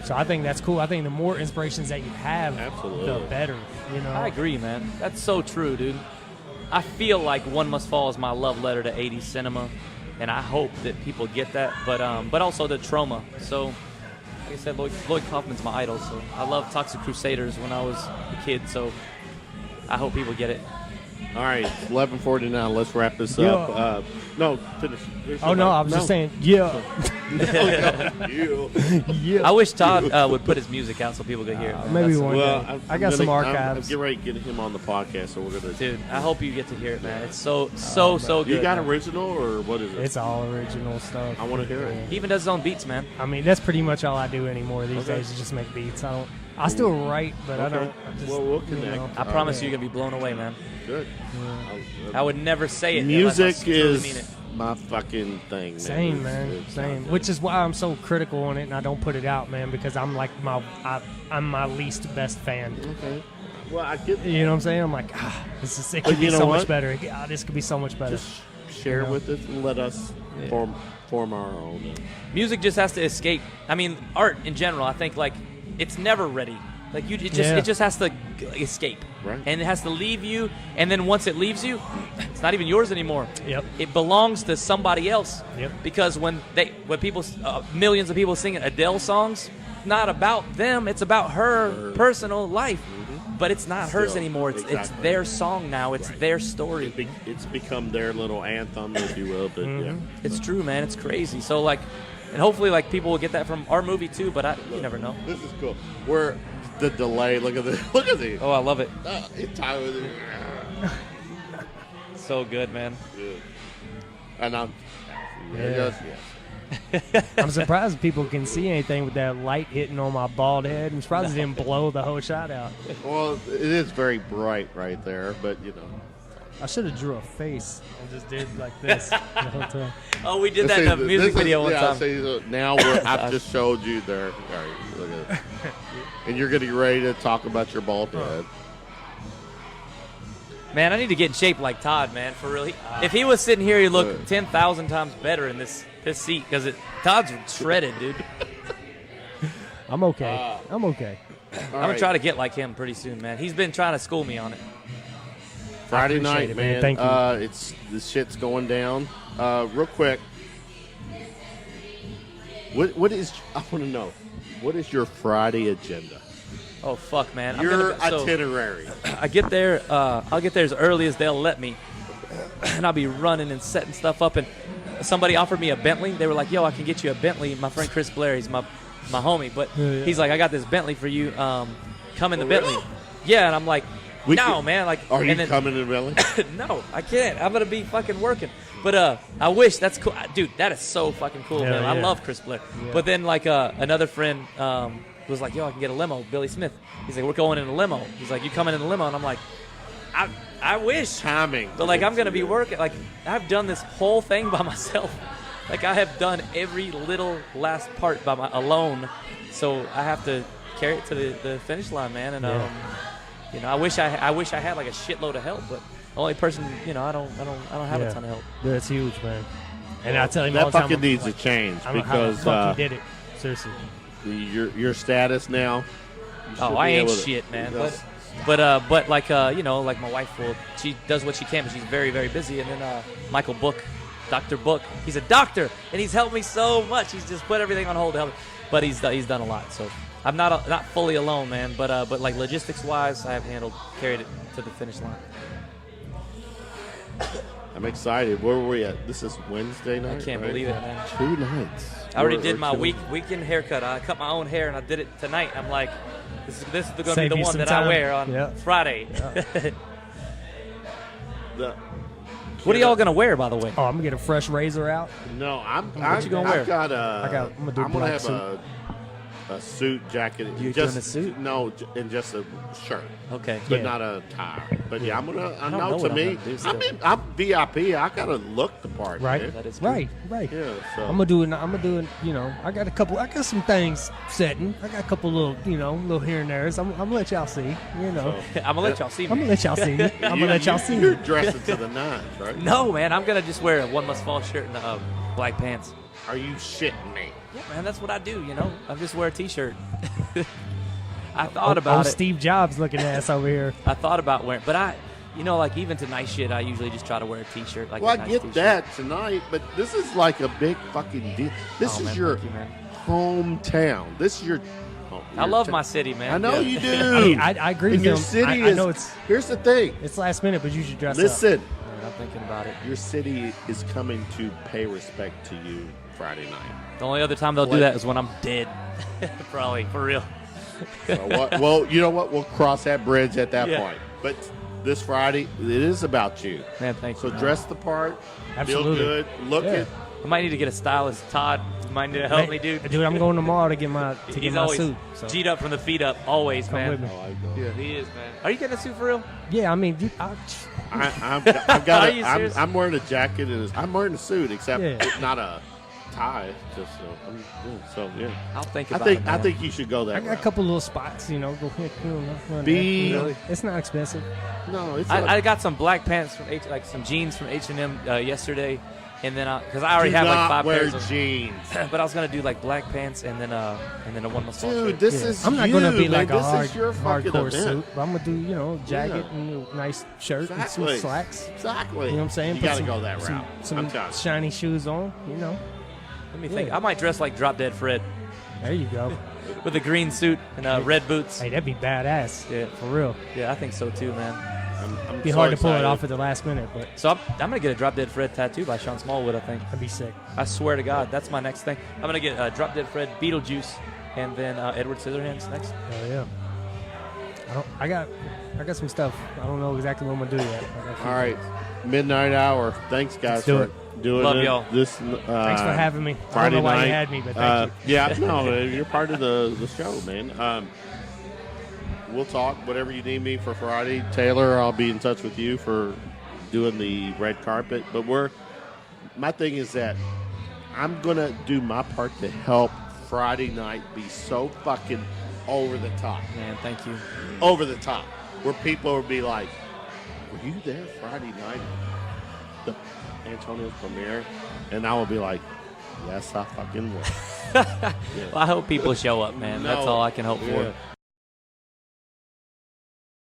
so I think that's cool. I think the more inspirations that you have, Absolutely. the better. I agree, man. That's so true, dude. I feel like One Must Fall is my love letter to 80s cinema, and I hope that people get that, but also the trauma. So, like I said, Lloyd Kaufman's my idol, so I loved Toxic Crusaders when I was a kid, so I hope people get it. All right, it's 11:49. Let's wrap this Yeah. up. No, finish. Oh, no, I was just saying, yeah. You. Yeah. I wish Todd would put his music out so people could hear it. Maybe That's- one day. I got some I'm archives. getting ready to get him on the podcast, so we're gonna. Dude, I hope you get to hear it, man. It's so good. You got man. original or what is it? It's all original stuff. I want to hear it. He even does his own beats, man. I mean, that's pretty much all I do anymore these Okay. days is just make beats. I still write, but I Okay. don't. I just, Well, we'll you connect. know. I promise you, you're gonna be blown away, man. Good. I would never say it. unless Music I truly mean is it. my fucking thing, man. Same, man. It's Same. my Which thing. is why I'm so critical on it, and I don't put it out, man, because I'm like I'm my least best fan. Okay. Well, I get. You know what I'm saying? I'm like, it could you be know so what? much better. This could be so much better. Just share You know? with us and let us form our own. Music just has to escape. I mean, art in general. I think like it's never ready. Like it just has to escape, Right. And it has to leave you. And then once it leaves you, it's not even yours anymore. Yep. It belongs to somebody else. Yep. Because when people, millions of people singing Adele songs, it's not about them. It's about her personal life. But it's not hers Still, anymore. It's exactly. their song now. It's their story. It's become their little anthem, if you will. But yeah. It's true, man. It's crazy. So like, and hopefully like people will get that from our movie too. But you never know. This is cool. We're the delay. Look at this. Look at this. Oh, I love it. It's time with it. So good, man. Good. And I'm. Yeah. Yes. I'm surprised people can see anything with that light hitting on my bald head. I'm surprised it didn't blow the whole shot out. Well, it is very bright right there, but you know. I should have drew a face and just did like this the whole time. Oh, we did that in a This music is- video one yeah, time. See, now I've just showed you there. All right, look at it. And you're getting ready to talk about your bald head. Man, I need to get in shape like Todd, man, for real. If he was sitting here, he'd look Good. 10,000 times better in this seat because Todd's shredded, dude. I'm okay. I'm okay. I'm going to try to get like him pretty soon, man. He's been trying to school me on it. Friday appreciate night, it, man. man. Thank you. It's the shit's going down. Real quick, what is? I want to know. What is your Friday agenda? Oh, fuck, man. Your so itinerary. I get there. I'll get there as early as they'll let me. And I'll be running and setting stuff up. And somebody offered me a Bentley. They were like, yo, I can get you a Bentley. My friend Chris Blair, he's my homie. But he's like, I got this Bentley for you. Come in the Bentley. really? Yeah, and I'm like, We no, could- man. Like, Are you and then- coming to Belly? No, I can't. I'm gonna be fucking working. But I wish that's cool, dude. That is so fucking cool, Hell man. I yeah. love Chris Blair. Yeah. But then like another friend was like, "Yo, I can get a limo." Billy Smith. He's like, "We're going in a limo." He's like, "You coming in a limo?" And I'm like, I wish. Timing. But like, I'm gonna be working. Like, I've done this whole thing by myself. Like, I have done every little last part alone. So I have to carry it to the finish line, man. And Yeah. you know, I wish I had like a shitload of help, but the only person, you know, I don't have a ton of help. That's huge, man. And I tell him all That the time, fucking I'm needs to like, change I don't know how the because fuck you did it. Seriously. your status now. you Oh, should I be ain't able to- shit, man. Yes. But like you know, like my wife she does what she can, but she's very, very busy. And then Michael Book, Dr. Book, he's a doctor, and he's helped me so much. He's just put everything on hold to help me. But he's done a lot, so I'm not fully alone, man. But like logistics wise, I have carried it to the finish line. I'm excited. Where were we at? This is Wednesday night. I can't right? believe it, man. 2 nights. I already Or did my 2 weekend haircut. I cut my own hair, and I did it tonight. I'm like, this is going to be Save the you one some that time. I wear on Yeah. Friday. The- What are y'all going to wear, by the way? Oh, I'm gonna get a fresh razor out. No, What you gonna wear? I'm gonna I'm gonna do a I'm black have suit. a suit jacket. You just, doing a suit? No, and just a shirt, Okay. but Yeah. not a tie. But yeah, I'm gonna. I don't know know what to I'm me, gonna do I still. mean, I'm VIP. I gotta look the part, Right. man. That is true. Right. Yeah. So I'm gonna do it. You know, I got some things setting. I got a couple little here and there's. I'm gonna let y'all see. You know, I'm going to let y'all see me. I'm gonna let y'all see. I'm gonna let y'all see. You're dressing to the nines, right? No, man, I'm going to just wear a One Must Fall shirt and black pants. Are you shitting me? Yeah, man, that's what I do, you know. I just wear a T-shirt. I thought about it. Steve Jobs looking ass over here. I thought about wearing, but like even to nice shit, I usually just try to wear a T-shirt. Like Well, a I nice get T-shirt. that tonight, but this is like a big fucking deal. This Oh, is man, your thank you, man. hometown. This is your. Oh, I love my city, man. I know you do. I mean, I agree And with your him. city I is. know it's Here's the thing. last minute, but you should dress up. Listen, I'm thinking about it. your city is coming to pay respect to you Friday night. The only other time they'll do that is when I'm dead. Probably, for real. Well, you know what? We'll cross that bridge at that Yeah. point. But this Friday, it is about you. Man, thank So you. man. dress the part. Absolutely. Feel good. Look Yeah. at. I might need to get a stylist. Todd, you might need to help Hey, me, dude. Dude, I'm going tomorrow to get my He's my always suit. So G'd up from the feet up, always, come man. with me. Yeah, he is, man. Are you getting a suit for real? Yeah, I mean, I've got. Are you serious? I'm wearing a jacket and I'm wearing a suit, except Yeah. it's not a tie. Just so yeah. I'll think I about think it, I man. think you should go that I got a route. couple little spots, you know. Go hit, run Be- there. Really? It's not expensive. No, it's I got some black pants from like some jeans from H&M yesterday, and then because I already do have like not 5 wear pairs of, jeans. but I was gonna do like black pants and then a one small Dude, shirt. this Yeah. is I'm not you, gonna be man. like a This is your fucking hardcore event. suit, but I'm gonna do, you know, jacket Yeah. and a nice shirt and Exactly. some slacks. Exactly. You know what I'm saying? You Put got to some- go that some- route. Some I'm telling you. shiny shoes on, you know. Let me think. Yeah. I might dress like Drop Dead Fred There you go. with a green suit and red boots. Hey, that'd be badass. Yeah. For real. Yeah, I think so too, man. I'm Be so hard to pull it excited. off at the last minute, but So I'm gonna get a Drop Dead Fred tattoo by Sean Smallwood. I think. that'd be sick. I swear to God, that's my next thing. I'm gonna get Drop Dead Fred, Beetlejuice, and then Edward Scissorhands next. Oh yeah. I got some stuff. I don't know exactly what I'm gonna do yet. I got a few All right, things. midnight hour. Thanks, guys, Let's do for it. doing Love it. y'all. This. Thanks for having me. I Friday don't know why night. you had me, but thank you. Yeah, no, you're part of the show, man. We'll talk whatever you need me for Friday. Taylor, I'll be in touch with you for doing the red carpet. But my thing is that I'm gonna do my part to help Friday night be so fucking over the top. Man, thank you. Over the top, where people will be like, "Were you there Friday night, the Antonio's premiere?" And I will be like, "Yes, I fucking was." Well, I hope people show up, man. That's No. all I can hope Yeah. for.